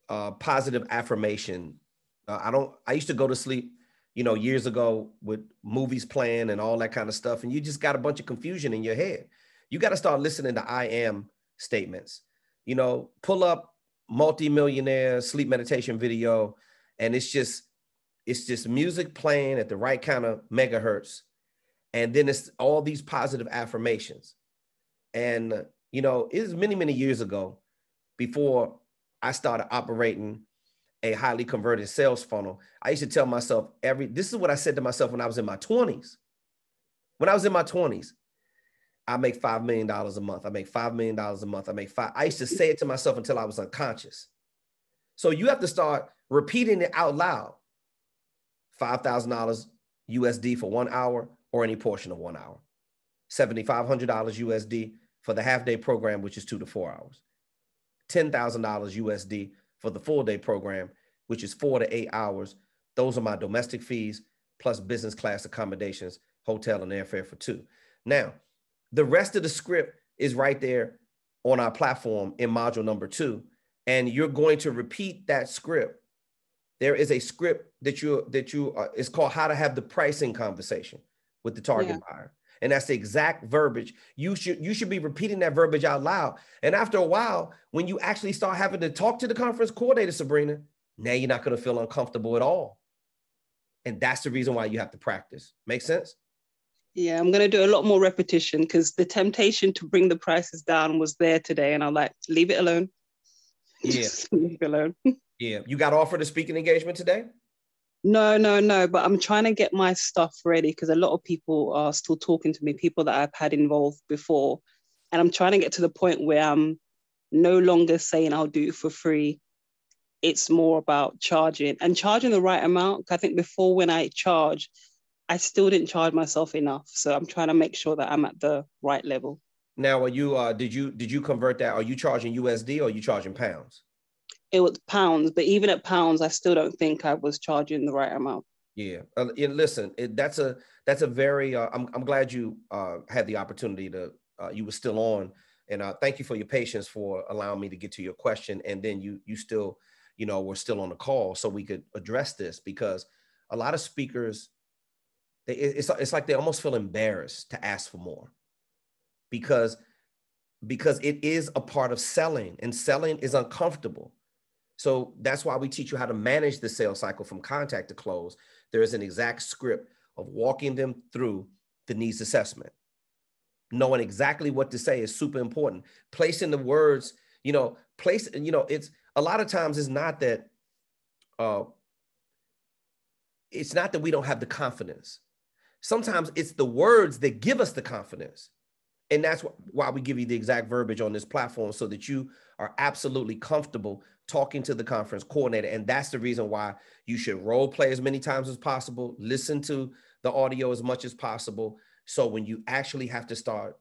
positive affirmation. I used to go to sleep, years ago with movies playing and all that kind of stuff. And you just got a bunch of confusion in your head. You got to start listening to I am statements, pull up multi-millionaire sleep meditation video. And it's just music playing at the right kind of megahertz. And then it's all these positive affirmations. And, it was many, many years ago before I started operating a highly converted sales funnel. I used to tell myself this is what I said to myself when I was in my 20s. When I was in my 20s, I make $5 million a month. I make $5 million a month. I used to say it to myself until I was unconscious. So you have to start repeating it out loud. $5,000 USD for 1 hour or any portion of 1 hour. $7,500 USD for the half-day program, which is 2 to 4 hours. $10,000 USD for the full-day program, which is 4 to 8 hours. Those are my domestic fees, plus business class accommodations, hotel and airfare for 2. Now, the rest of the script is right there on our platform in module number 2, and you're going to repeat that script. There is a script it's called How to Have the Pricing Conversation with the Target Buyer. And that's the exact verbiage. You should be repeating that verbiage out loud. And after a while, when you actually start having to talk to the conference coordinator, Sabrina, now you're not going to feel uncomfortable at all. And that's the reason why you have to practice. Make sense? Yeah, I'm going to do a lot more repetition because the temptation to bring the prices down was there today. And I'm like, leave it alone. Yeah. Just leave it alone. Yeah. You got offered a speaking engagement today? No, but I'm trying to get my stuff ready because a lot of people are still talking to me, people that I've had involved before. And I'm trying to get to the point where I'm no longer saying I'll do it for free. It's more about charging the right amount. I think before when I charged, I still didn't charge myself enough. So I'm trying to make sure that I'm at the right level. Now, are you, did you convert that? Are you charging USD or are you charging pounds? It was pounds, but even at pounds, I still don't think I was charging the right amount. Yeah. Listen, that's a very, I'm glad you had the opportunity to, you were still on, and thank you for your patience for allowing me to get to your question. And then you still, were still on the call so we could address this, because a lot of speakers, it's like they almost feel embarrassed to ask for more because it is a part of selling, and selling is uncomfortable. So that's why we teach you how to manage the sales cycle from contact to close. There is an exact script of walking them through the needs assessment. Knowing exactly what to say is super important. Placing the words, it's a lot of times it's not that we don't have the confidence. Sometimes it's the words that give us the confidence. And that's why we give you the exact verbiage on this platform, so that you are absolutely comfortable talking to the conference coordinator. And that's the reason why you should role play as many times as possible, listen to the audio as much as possible. So when you actually have to start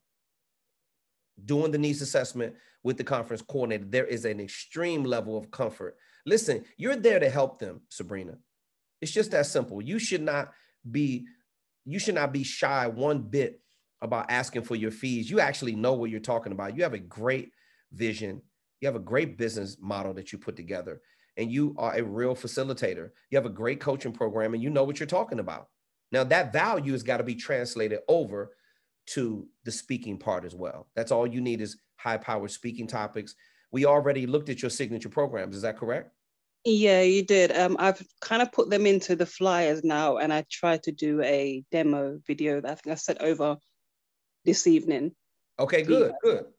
doing the needs assessment with the conference coordinator, there is an extreme level of comfort. Listen, you're there to help them, Sabrina. It's just that simple. You should not be shy one bit about asking for your fees. You actually know what you're talking about. You have a great vision. You have a great business model that you put together, and you are a real facilitator. You have a great coaching program, and you know what you're talking about. Now that value has got to be translated over to the speaking part as well. That's all you need is high-powered speaking topics. We already looked at your signature programs. Is that correct? Yeah, you did. I've kind of put them into the flyers now, and I tried to do a demo video that I think I sent over this evening. Okay, good.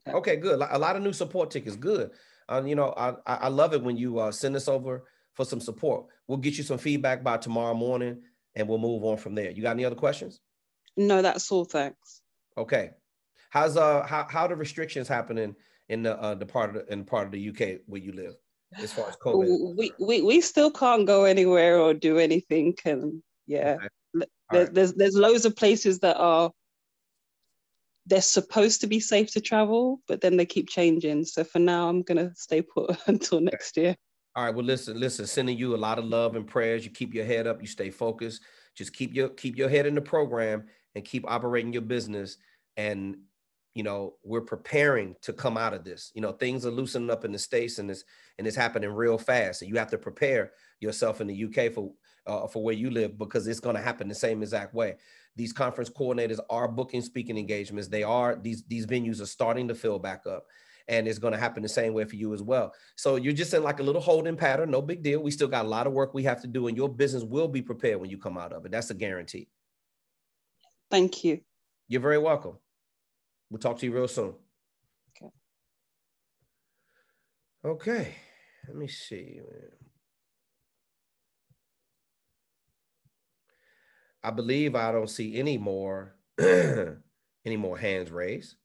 Okay, good. A lot of new support tickets. Good. I love it when you send us over for some support. We'll get you some feedback by tomorrow morning, and we'll move on from there. You got any other questions? No, that's all. Thanks. Okay. How's how the restrictions happening in the part of the UK where you live as far as COVID? We still can't go anywhere or do anything, and yeah, okay. There's loads of places that they're supposed to be safe to travel, but then they keep changing. So for now, I'm gonna stay put until next year. All right. Well, listen. Sending you a lot of love and prayers. You keep your head up. You stay focused. Just keep your head in the program and keep operating your business. And, you know, we're preparing to come out of this. You know, things are loosening up in the States, and it's happening real fast. And you have to prepare yourself in the UK for where you live, because it's going to happen the same exact way. These conference coordinators are booking speaking engagements. These venues are starting to fill back up, and it's going to happen the same way for you as well. So you're just in like a little holding pattern. No big deal. We still got a lot of work we have to do, and your business will be prepared when you come out of it. That's a guarantee. Thank you. You're very welcome. We'll talk to you real soon. Okay. Let me see. I believe I don't see any more hands raised.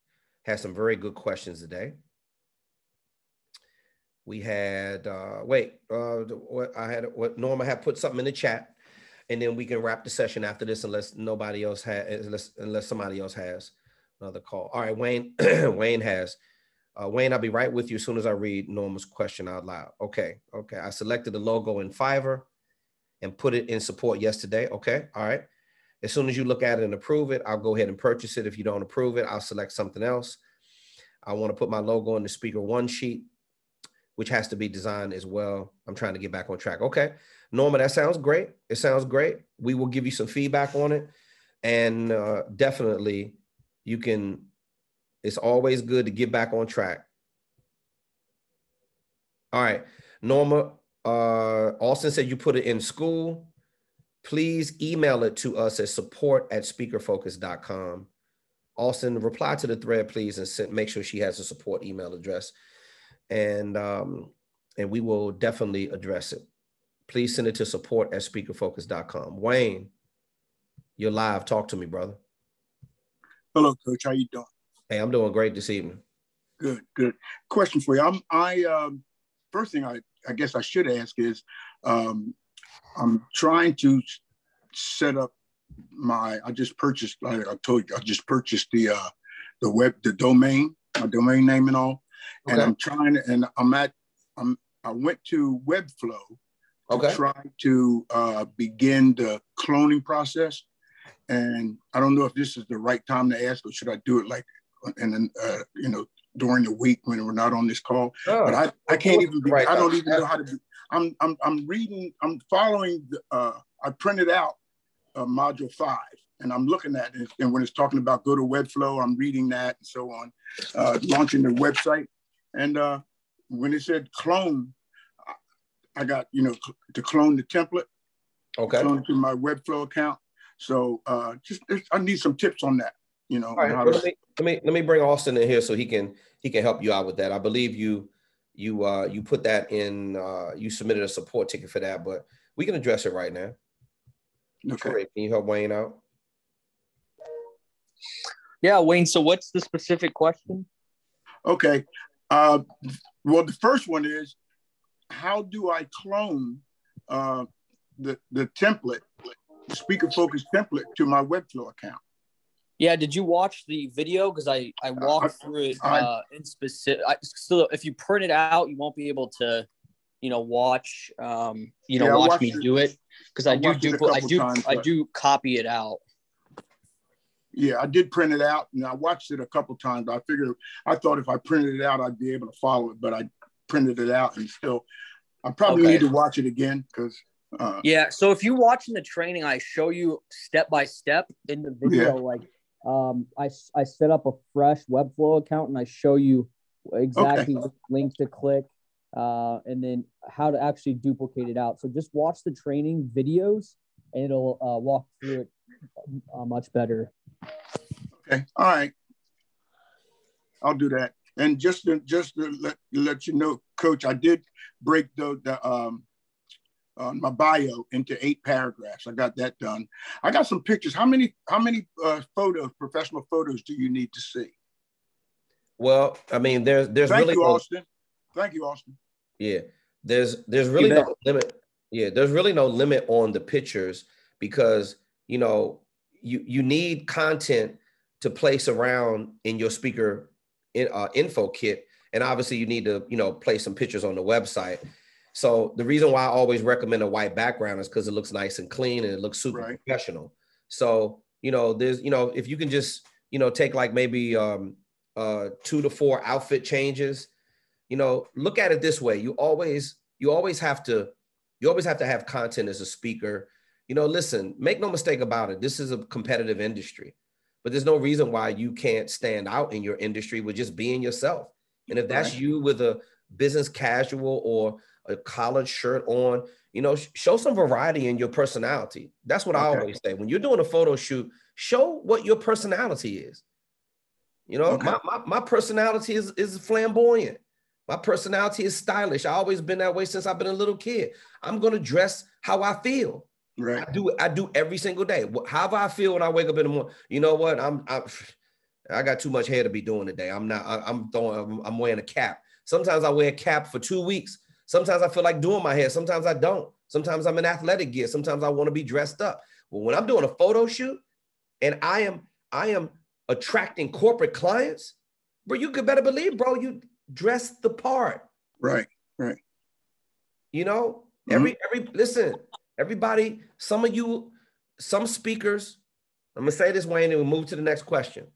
Had some very good questions today. We had what Norma had put something in the chat, and then we can wrap the session after this, unless somebody else has another call. All right, Wayne. Wayne has. Wayne, I'll be right with you as soon as I read Norma's question out loud. Okay. I selected the logo in Fiverr and put it in support yesterday. Okay. All right. As soon as you look at it and approve it, I'll go ahead and purchase it. If you don't approve it, I'll select something else. I want to put my logo in the speaker one sheet, which has to be designed as well. I'm trying to get back on track. Okay. Norma, that sounds great. It sounds great. We will give you some feedback on it. And definitely you can, it's always good to get back on track. All right. Norma, Austin said you put it in school. Please email it to us at support@speakerfocus.com. Austin, reply to the thread, please, and make sure she has a support email address. And we will definitely address it. Please send it to support@speakerfocus.com. Wayne, you're live. Talk to me, brother. Hello, Coach. How you doing? Hey, I'm doing great this evening. Good. Question for you. First thing I guess I should ask is, I'm trying to set up I just purchased, like I told you, I just purchased the domain, my domain name and all. Okay. And I went to Webflow to try to begin the cloning process. And I don't know if this is the right time to ask, or should I do it like during the week when we're not on this call? Oh, but I can't even be, I don't even know how to do. I'm following I printed out module 5, and I'm looking at it, and when it's talking about go to Webflow, I'm reading that and so on, launching the website. And when it said clone, I got, to clone the template, clone it to my Webflow account. So I need some tips on that, All right, let me bring Austin in here so he can help you out with that. I believe you put that in, you submitted a support ticket for that, but we can address it right now. Okay. Troy, can you help Wayne out? Yeah, Wayne, so what's the specific question? Okay. Well, the first one is, how do I clone the template, the Speaker Focus template, to my Webflow account? Yeah, did you watch the video? Because I walked through it in specific. Still, if you print it out, you won't be able to, watch, watch me do it. Because I do copy it out. Yeah, I did print it out, and I watched it a couple times. I thought if I printed it out, I'd be able to follow it, but I printed it out, and still, I probably need to watch it again because. Yeah, so if you're watching the training, I show you step by step in the video. Like, I set up a fresh Webflow account, and I show you exactly what link to click, and then how to actually duplicate it out. So just watch the training videos, and it'll walk through it much better. Okay, all right, I'll do that. And just to let you know, Coach, I did break my bio into 8 paragraphs. I got that done. I got some pictures. How many photos, professional photos, do you need to see? Well, I mean, there's really Austin. Thank you, Austin. Yeah, there's really no limit. Yeah, there's really no limit on the pictures because you need content to place around in your speaker info kit, and obviously you need to place some pictures on the website. So the reason why I always recommend a white background is because it looks nice and clean and it looks super professional. So, you know, there's, you know, if you can just, you know, take like maybe 2 to 4 outfit changes, you know, look at it this way. You always have to have content as a speaker. You know, listen, make no mistake about it. This is a competitive industry, but there's no reason why you can't stand out in your industry with just being yourself. And if that's you with a business casual or a collared shirt on, you know, show some variety in your personality. That's what I always say. When you're doing a photo shoot, show what your personality is. You know, my personality is flamboyant. My personality is stylish. I've always been that way since I've been a little kid. I'm going to dress how I feel. Right. I do every single day. However I feel when I wake up in the morning. You know what? I got too much hair to be doing today. I'm wearing a cap. Sometimes I wear a cap for 2 weeks. Sometimes I feel like doing my hair. Sometimes I don't. Sometimes I'm in athletic gear. Sometimes I want to be dressed up. Well, when I'm doing a photo shoot and I am attracting corporate clients, bro, you could better believe, bro, you dress the part. Right. You know, listen, everybody, some speakers, I'm gonna say this, Wayne, and we'll move to the next question.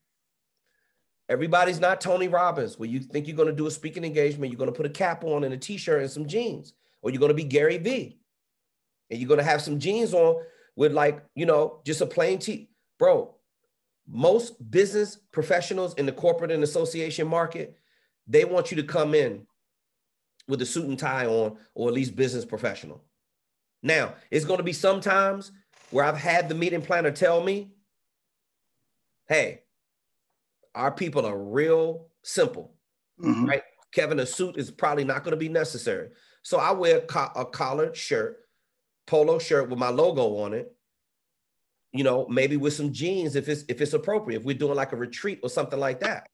Everybody's not Tony Robbins, where you think you're going to do a speaking engagement, you're going to put a cap on and a t-shirt and some jeans, or you're going to be Gary Vee and you're going to have some jeans on with, like, you know, just a plain tee. Bro, most business professionals in the corporate and association market, they want you to come in with a suit and tie on, or at least business professional. Now, it's going to be some times where I've had the meeting planner tell me, hey, our people are real simple, right? Kevin, a suit is probably not going to be necessary. So I wear a collared shirt, polo shirt with my logo on it, you know, maybe with some jeans if it's appropriate, if we're doing like a retreat or something like that.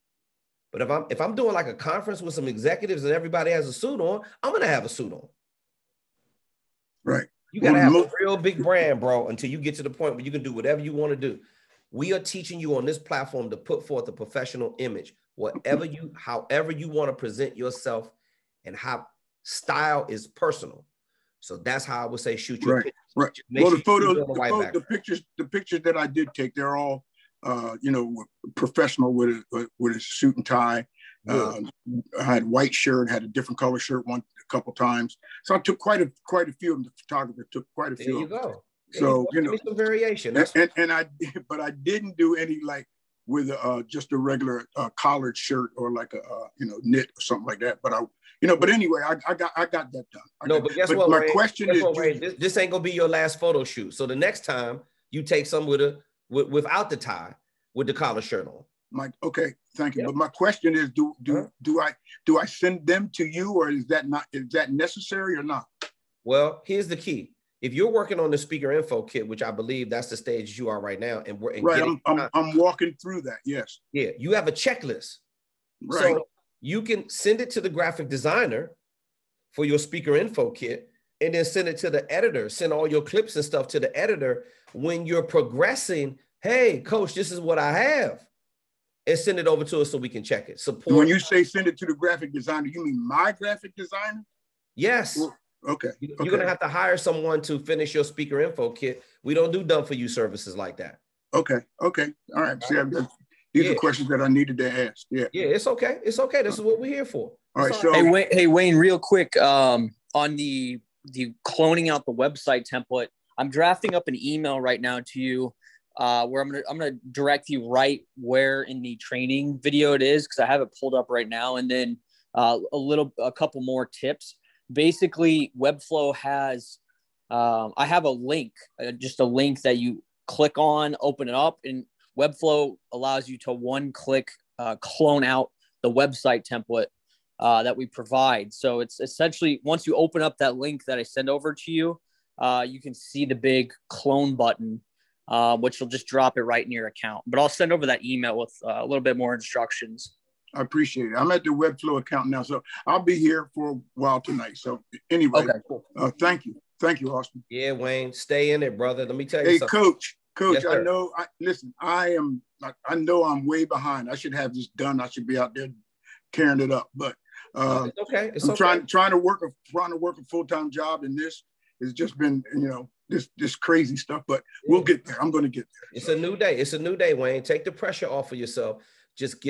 But if I'm doing like a conference with some executives and everybody has a suit on, I'm going to have a suit on. Right. You got to have a real big brand, bro, until you get to the point where you can do whatever you want to do. We are teaching you on this platform to put forth a professional image, however you want to present yourself, and how style is personal. So that's how I would say shoot your pictures. Right. Well, the pictures that I did take, they're all, you know, professional with a suit and tie. I had white shirt, had a different color shirt a couple times. So I took quite a few of them. The photographer took quite a few. There you go. So, you know, some variation. But I didn't do any like with just a regular collared shirt or like a you know, knit or something like that. But but anyway, I got that done. But guess what? My question is, this ain't gonna be your last photo shoot. So the next time you take some without the tie, with the collar shirt on. Okay, thank you. Yep. But my question is, do I send them to you, or is that necessary or not? Well, here's the key. If you're working on the speaker info kit, which I believe that's the stage you are right now, I'm walking through that. Yes. Yeah, you have a checklist. Right. So you can send it to the graphic designer for your speaker info kit, and then send it to the editor. Send all your clips and stuff to the editor when you're progressing. Hey, coach, this is what I have, and send it over to us so we can check it. Support. When you say send it to the graphic designer, you mean my graphic designer? Yes. Well, okay. You're going to have to hire someone to finish your speaker info kit. We don't do done for you services like that. Okay. All right. See, these are questions that I needed to ask. Yeah. Yeah, it's okay. It's okay. This is what we're here for. All right. So hey, Wayne, real quick, on the cloning out the website template, I'm drafting up an email right now to you where I'm gonna direct you right where in the training video it is, because I have it pulled up right now, and then a couple more tips. Basically, Webflow has I have a link, just a link that you click on, open it up, and Webflow allows you to one-click clone out the website template that we provide. So it's essentially, once you open up that link that I send over to you, you can see the big clone button, which will just drop it right in your account. But I'll send over that email with a little bit more instructions. I appreciate it. I'm at the Webflow account now, so I'll be here for a while tonight. So anyway, okay, cool. Thank you, Auston. Yeah, Wayne, stay in it, brother. Let me tell you something. Hey, Coach, yes, listen, I know I'm way behind. I should have this done. I should be out there tearing it up. But It's okay. It's I'm okay. trying to work a full-time job, and this has just been, this crazy stuff. But we'll get there. I'm going to get there. It's a new day. It's a new day, Wayne. Take the pressure off of yourself. Just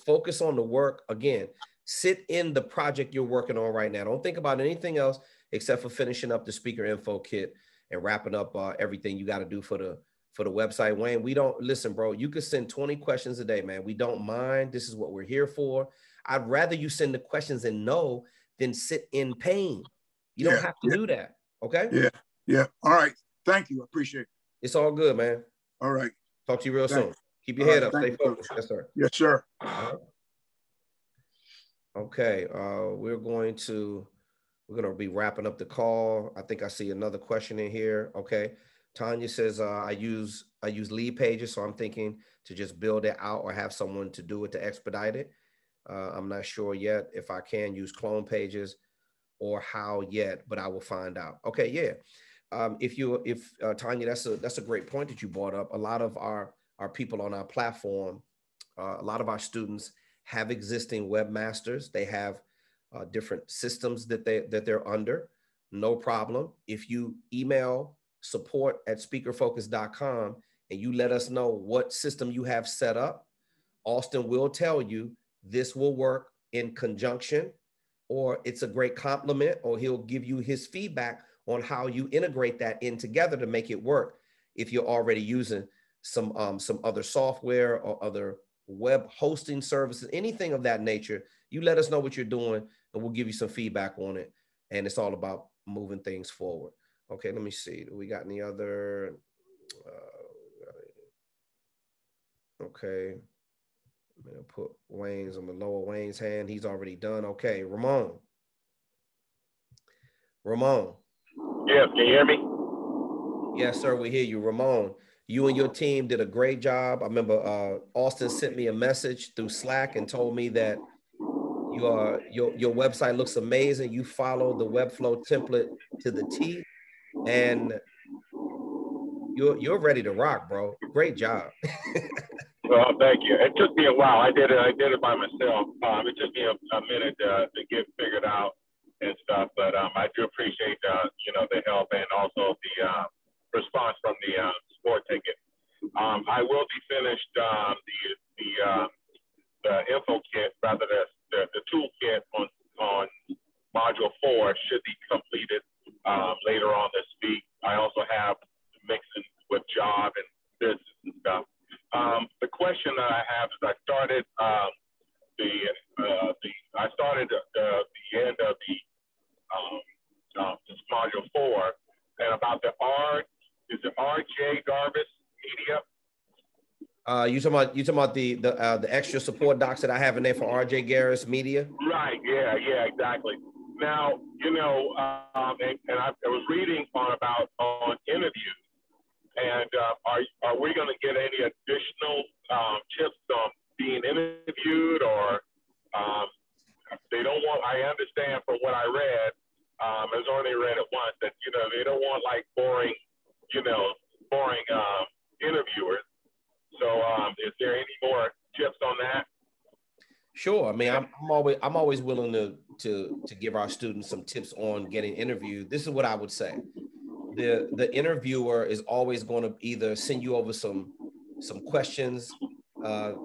focus on the work. Again, sit in the project you're working on right now. Don't think about anything else except for finishing up the speaker info kit and wrapping up everything you got to do for the website. Wayne, we don't listen, bro. You could send 20 questions a day, man. We don't mind. This is what we're here for. I'd rather you send the questions and know than sit in pain. You don't have to do that. Okay? Yeah. All right. Thank you. I appreciate it. It's all good, man. All right. Talk to you real soon. Keep your head up. Stay focused. Yes, sir. Yes, sir. Okay. We're going to be wrapping up the call. I think I see another question in here. Okay. Tanya says, I use lead pages, so I'm thinking to just build it out or have someone to do it to expedite it. I'm not sure yet if I can use clone pages or how yet, but I will find out. Okay, yeah. Tanya, that's a great point that you brought up. A lot of our people on our platform, a lot of our students have existing webmasters. They have different systems that they're under. No problem. If you email support@speakerfocus.com and you let us know what system you have set up, Auston will tell you this will work in conjunction, or it's a great complement, or he'll give you his feedback on how you integrate that in together to make it work. If you're already using some other software or other web hosting services, anything of that nature, you let us know what you're doing and we'll give you some feedback on it. And it's all about moving things forward. Okay, let me see. Do we got any other? Okay. I'm gonna put Wayne's, I'm gonna lower Wayne's hand. He's already done. Okay, Ramon. Yes, can you hear me? Yes, sir, we hear you. Ramon, you and your team did a great job. I remember Auston sent me a message through Slack and told me that your website looks amazing. You follow the Webflow template to the T, and you're ready to rock, bro. Great job. Well, thank you. It took me a while. I did it by myself. It took me a minute to get figured out and stuff, but I do appreciate the help and also the response from the sport ticket. I will be finished the info kit, rather the toolkit on module 4 should be completed later on this week. I also have mixing with job and business and stuff. The question that I have is I started the end of this module 4, and about is it RJ Garvis Media? You talking about the extra support docs that I have in there for RJ Garris Media? Right. Yeah. Exactly. Now, and I was reading on interviews, and are we going to get any additional tips on being interviewed, or they don't want? I understand from what I read, I was only read it once, that they don't want like boring interviewers. So is there any more tips on that? Sure. I mean, I'm always willing to give our students some tips on getting interviewed. This is what I would say. The interviewer is always going to either send you over some questions, that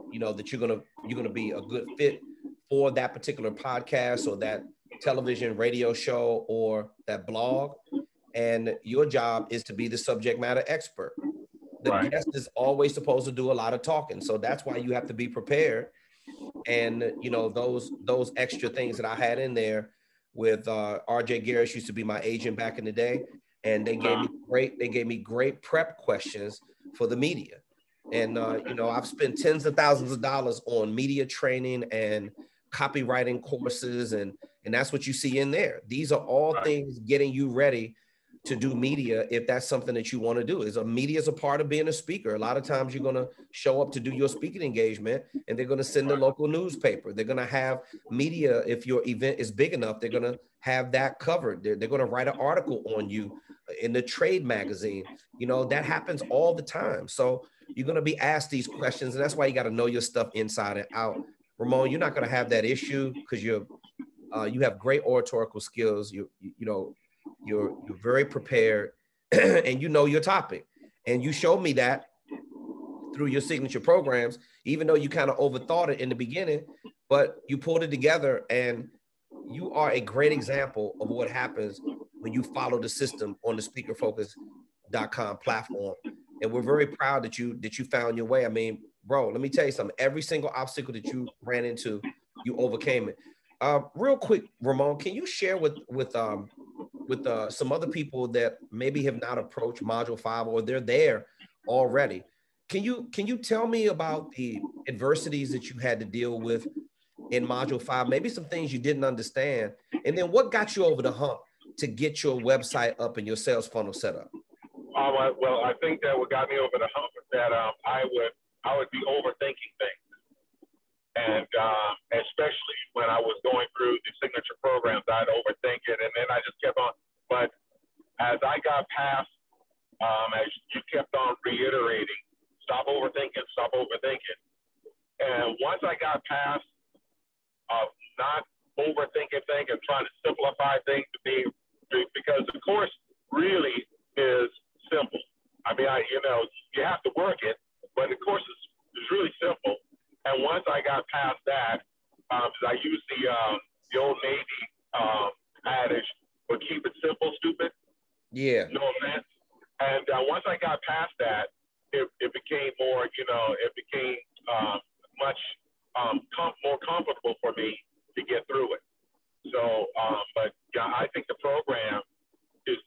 you're gonna be a good fit for that particular podcast or that television, radio show, or that blog, and your job is to be the subject matter expert. The guest is always supposed to do a lot of talking, so that's why you have to be prepared. And those extra things that I had in there with RJ Garris used to be my agent back in the day, and they gave me great prep questions for the media. And I've spent tens of thousands of dollars on media training and copywriting courses, and that's what you see in there. These are all things getting you ready to do media if that's something that you want to do. Media is a part of being a speaker. A lot of times you're going to show up to do your speaking engagement, and they're going to send the local newspaper. They're going to have media. If your event is big enough, they're going to have that covered. They're going to write an article on you in the trade magazine. That happens all the time. So you're going to be asked these questions, and that's why you got to know your stuff inside and out. Ramon, you're not going to have that issue because you're You have great oratorical skills. You're very prepared, and you know your topic. And you showed me that through your signature programs, even though you kind of overthought it in the beginning, but you pulled it together, and you are a great example of what happens when you follow the system on the speakerfocus.com platform. And we're very proud that you found your way. I mean, bro, let me tell you something. Every single obstacle that you ran into, you overcame it. Real quick, Ramon, can you share with some other people that maybe have not approached Module 5 or they're there already? Can you tell me about the adversities that you had to deal with in Module 5, maybe some things you didn't understand, and then what got you over the hump to get your website up and your sales funnel set up? Well, I think that what got me over the hump is that I would be overthinking things, and especially when I was going through the signature programs, I'd overthink it, and then I just kept on. But as I got past, as you kept on reiterating, stop overthinking, and once I got past not overthinking things and trying to simplify things to be, because the course really is simple. I mean, you have to work it, but the course is really simple. And once I got past that, I used the old Navy adage, but keep it simple, stupid. Yeah. No offense. And once I got past that, it became more, it became much more comfortable for me to get through it. So, but yeah, I think the program is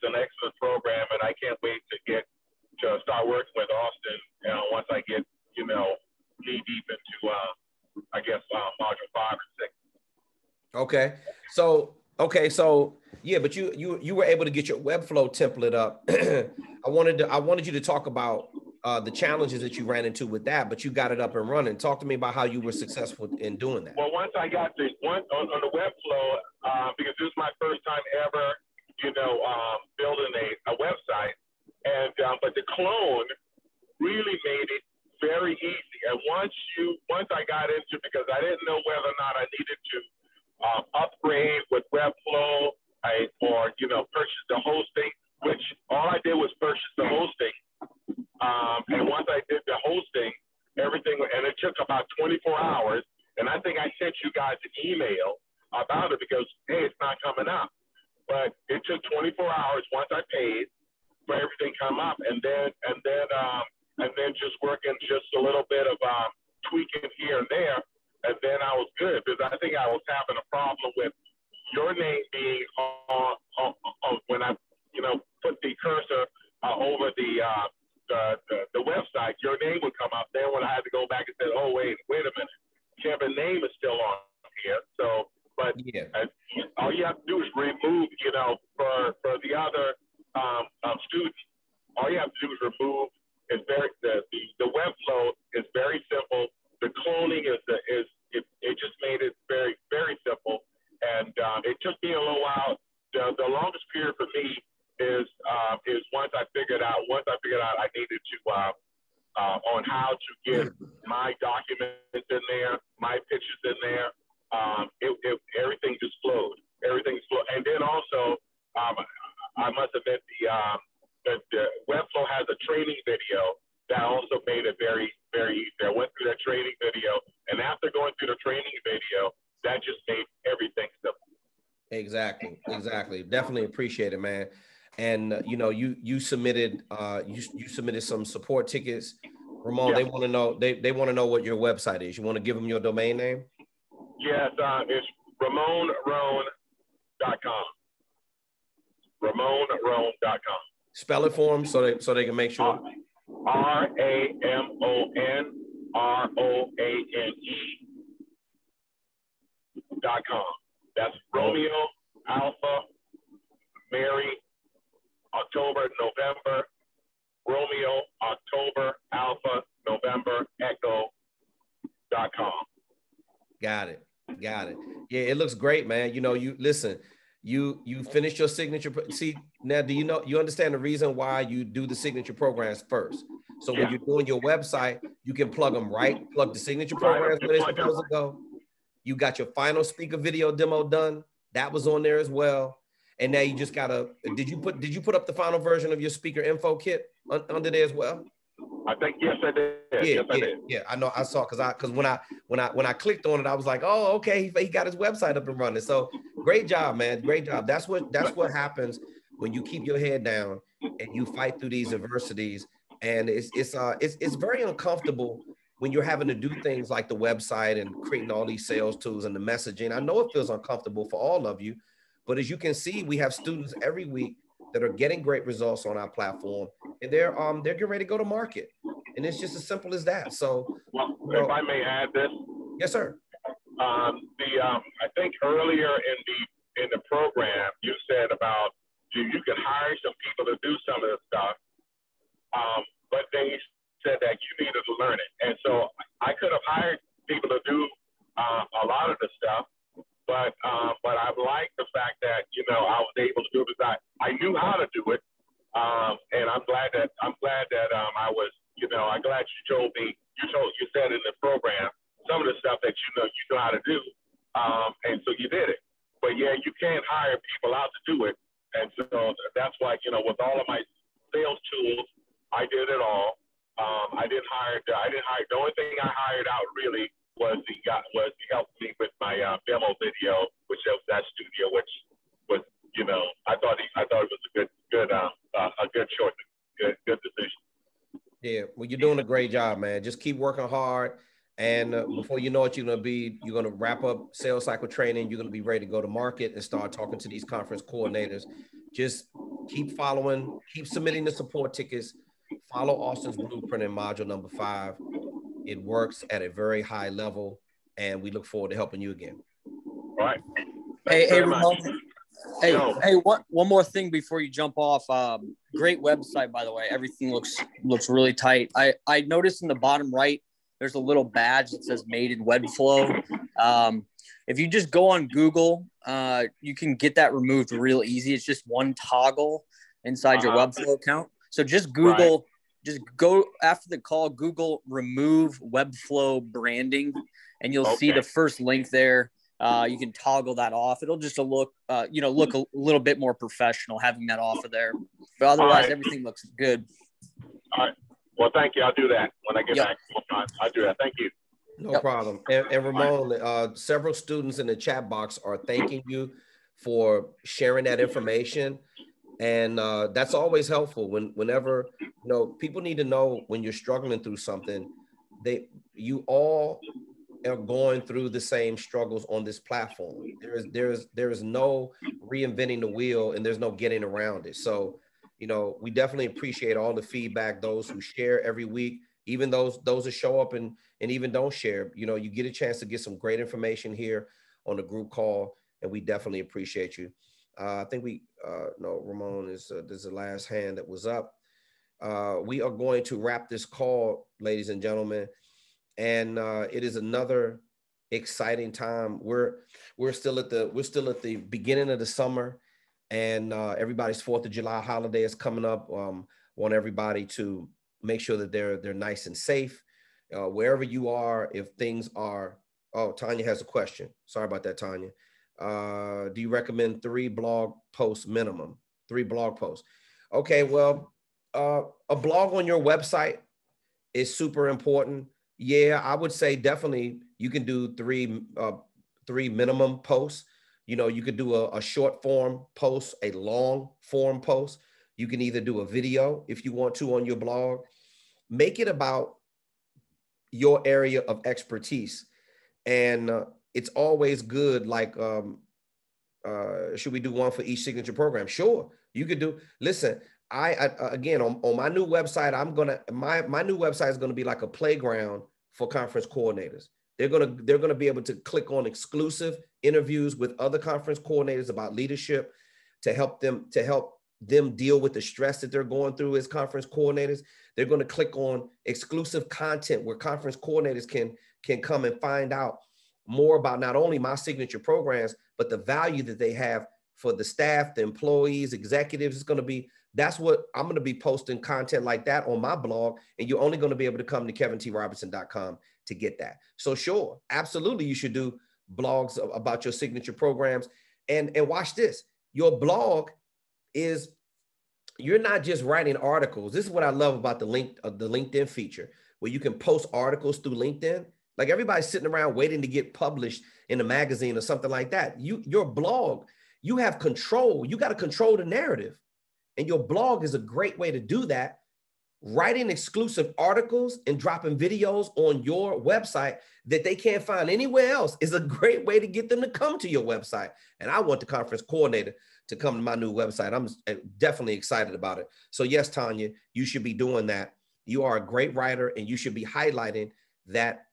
an excellent program, and I can't wait to start working with Auston. Once I get knee deep into I guess module 5 or 6. Okay, so yeah, but you were able to get your Webflow template up. I wanted you to talk about the challenges that you ran into with that, but you got it up and running. Talk to me about how you were successful in doing that. Well, once I got on the Webflow, because this is my first time ever, building a website, and but the clone really made it very easy. And once I got into it, because I didn't know whether or not I needed to upgrade with Webflow or purchase the hosting, which all I did was purchase the hosting. And once I did the hosting, everything, and it took about 24 hours. And I think I sent you guys an email about it because, hey, it's not coming up. But it took 24 hours once I paid for everything come up, and then just working just a little bit of tweaking here and there, and then I was good, because I think I was having a problem with your name being on when I put the cursor over the website. Your name would come up. Then when I had to go back and say, oh wait a minute, Kevin's name is still on here. So, but yeah, all you have to do is remove, for the other students, all you have to do is remove. The Webflow is very simple. The cloning it just made it very, very simple. And it took me a little while. The longest period for me is once I figured out I needed to on how to get my documents in there, my pictures in there. Everything just flowed. Everything flowed. And then also, I must admit the Webflow has a training video that also made it very, very easy. I went through that training video, and after going through the training video, that just made everything simple. Exactly. Definitely appreciate it, man. And you submitted some support tickets. Ramon, yeah. They want to know they want to know what your website is. You want to give them your domain name? Yes, it's RamonRoan.com. RamonRoan.com. Spell it for them so they can make sure. RamonRoane.com. That's Romeo, Alpha, Mary, October, November, Romeo, October, Alpha, November, Echo.com. Got it. Yeah, it looks great, man. You listen. You finished your signature. See, now do you understand the reason why you do the signature programs first? So when you're doing your website, you can plug the signature programs where they're supposed to go. You got your final speaker video demo done. That was on there as well. And now you just gotta, did you put up the final version of your speaker info kit under there as well? I think, yes, I did. Yes, I did. Yeah, I know, I saw, because when I clicked on it, I was like, oh, okay, he got his website up and running. So great job, man, great job. That's what happens when you keep your head down and you fight through these adversities. And it's very uncomfortable when you're having to do things like the website and creating all these sales tools and the messaging. I know it feels uncomfortable for all of you, but as you can see, we have students every week that are getting great results on our platform, and they're getting ready to go to market. And it's just as simple as that. So, well, if I may add this. Yes, sir. I think earlier in the program, you said about you can hire some people to do some of the stuff, but they said that you needed to learn it. And so I could have hired people to do a lot of the stuff, but I like the fact that, you know, I was able to do it because I knew how to do it. And I'm glad that I was, you know, I'm glad you told me, you said in the program some of the stuff that you know how to do. And so you did it. But yeah, you can't hire people out to do it. And so that's why, you know, with all of my sales tools, I did it all. I didn't hire. The only thing I hired out really was he helped me with my demo video, which was that studio, which was, you know, I thought it was a good choice, good decision. Yeah, well, you're doing a great job, man. Just keep working hard, and before you know it, you're gonna wrap up sales cycle training. You're gonna be ready to go to market and start talking to these conference coordinators. Just keep following, keep submitting the support tickets. Follow Auston's blueprint in module number 5. It works at a very high level, and we look forward to helping you again. All right. Hey, Ramon. Hey, one more thing before you jump off. Great website, by the way. Everything looks really tight. I noticed in the bottom right, there's a little badge that says Made in Webflow. If you just go on Google, you can get that removed real easy. It's just one toggle inside your Webflow account. So just Google, just go after the call, Google remove Webflow branding, and you'll see the first link there. You can toggle that off. It'll just look a little bit more professional having that off of there. But otherwise, everything looks good. All right. Well, thank you. I'll do that when I get back. I'll do that. Thank you. No problem. And Ramon, several students in the chat box are thanking you for sharing that information. And that's always helpful whenever, you know, people need to know when you're struggling through something, you all are going through the same struggles on this platform. There is no reinventing the wheel, and there's no getting around it. So, you know, we definitely appreciate all the feedback, those who share every week, even those that show up and even don't share. You know, you get a chance to get some great information here on the group call, and we definitely appreciate you. I think Ramon is there's the last hand that was up. We are going to wrap this call, ladies and gentlemen, and it is another exciting time. We're still at the beginning of the summer, and everybody's 4th of July holiday is coming up. Want everybody to make sure that they're nice and safe wherever you are. If things are, Tanya has a question. Sorry about that, Tanya. Do you recommend 3 blog posts minimum? 3 blog posts. Okay, well, a blog on your website is super important. Yeah, I would say definitely you can do 3 minimum posts. You know, you could do a short form post, a long form post. You can either do a video if you want to on your blog. Make it about your area of expertise. And it's always good, like, should we do one for each signature program? Sure, you could do. Listen, I again, on my new website, my new website is gonna be like a playground for conference coordinators. They're gonna be able to click on exclusive interviews with other conference coordinators about leadership to help them deal with the stress that they're going through as conference coordinators. They're gonna click on exclusive content where conference coordinators can come and find out more about not only my signature programs, but the value that they have for the staff, the employees, executives. That's what I'm going to be posting content like that on my blog. And you're only going to be able to come to KevinTRobertson.com to get that. So sure, absolutely, you should do blogs about your signature programs. And watch this, your blog is, you're not just writing articles. This is what I love about the LinkedIn feature, where you can post articles through LinkedIn. Like everybody's sitting around waiting to get published in a magazine or something like that. Your blog, you have control. You got to control the narrative. And your blog is a great way to do that. Writing exclusive articles and dropping videos on your website that they can't find anywhere else is a great way to get them to come to your website. And I want the conference coordinator to come to my new website. I'm definitely excited about it. So yes, Tanya, you should be doing that. You are a great writer, and you should be highlighting that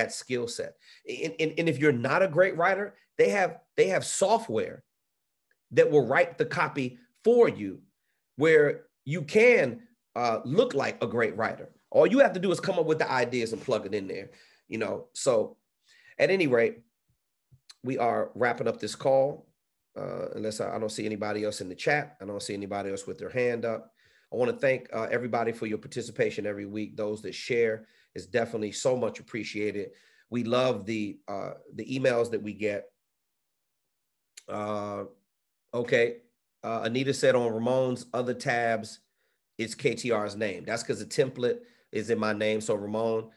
skill set. And if you're not a great writer, they have software that will write the copy for you, where you can look like a great writer. All you have to do is come up with the ideas and plug it in there, you know. So at any rate, we are wrapping up this call. Unless I don't see anybody else in the chat. I don't see anybody else with their hand up. I want to thank everybody for your participation every week. Those that share is definitely so much appreciated. We love the emails that we get. Okay. Anita said on Ramon's other tabs, it's KTR's name. That's because the template is in my name. So Ramon,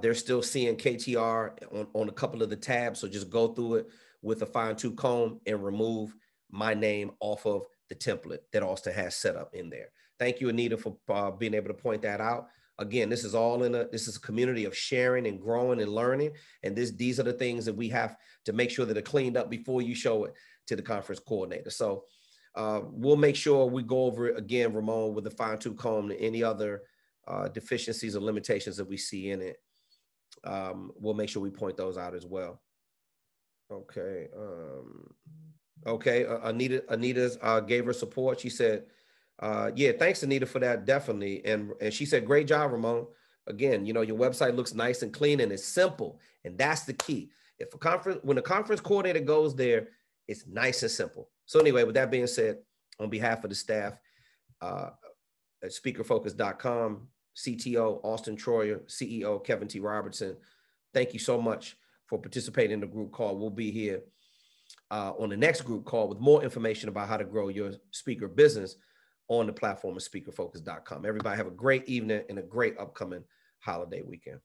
they're still seeing KTR on a couple of the tabs. So just go through it with a fine-tooth comb and remove my name off of the template that Auston has set up in there. Thank you, Anita, for being able to point that out. Again, this is a community of sharing and growing and learning. And these are the things that we have to make sure that are cleaned up before you show it to the conference coordinator. So we'll make sure we go over it again, Ramon, with a fine-tooth comb, and any other deficiencies or limitations that we see in it. We'll make sure we point those out as well. Okay. Anita's gave her support. She said, yeah, thanks, Anita, for that. Definitely. And she said, great job, Ramon. Again, you know, your website looks nice and clean, and it's simple. And that's the key. When a conference coordinator goes there, it's nice and simple. So anyway, with that being said, on behalf of the staff at speakerfocus.com, CTO Auston Troyer, CEO Kevin T. Robertson, thank you so much for participating in the group call. We'll be here on the next group call with more information about how to grow your speaker business on the platform of speakerfocus.com. Everybody have a great evening and a great upcoming holiday weekend.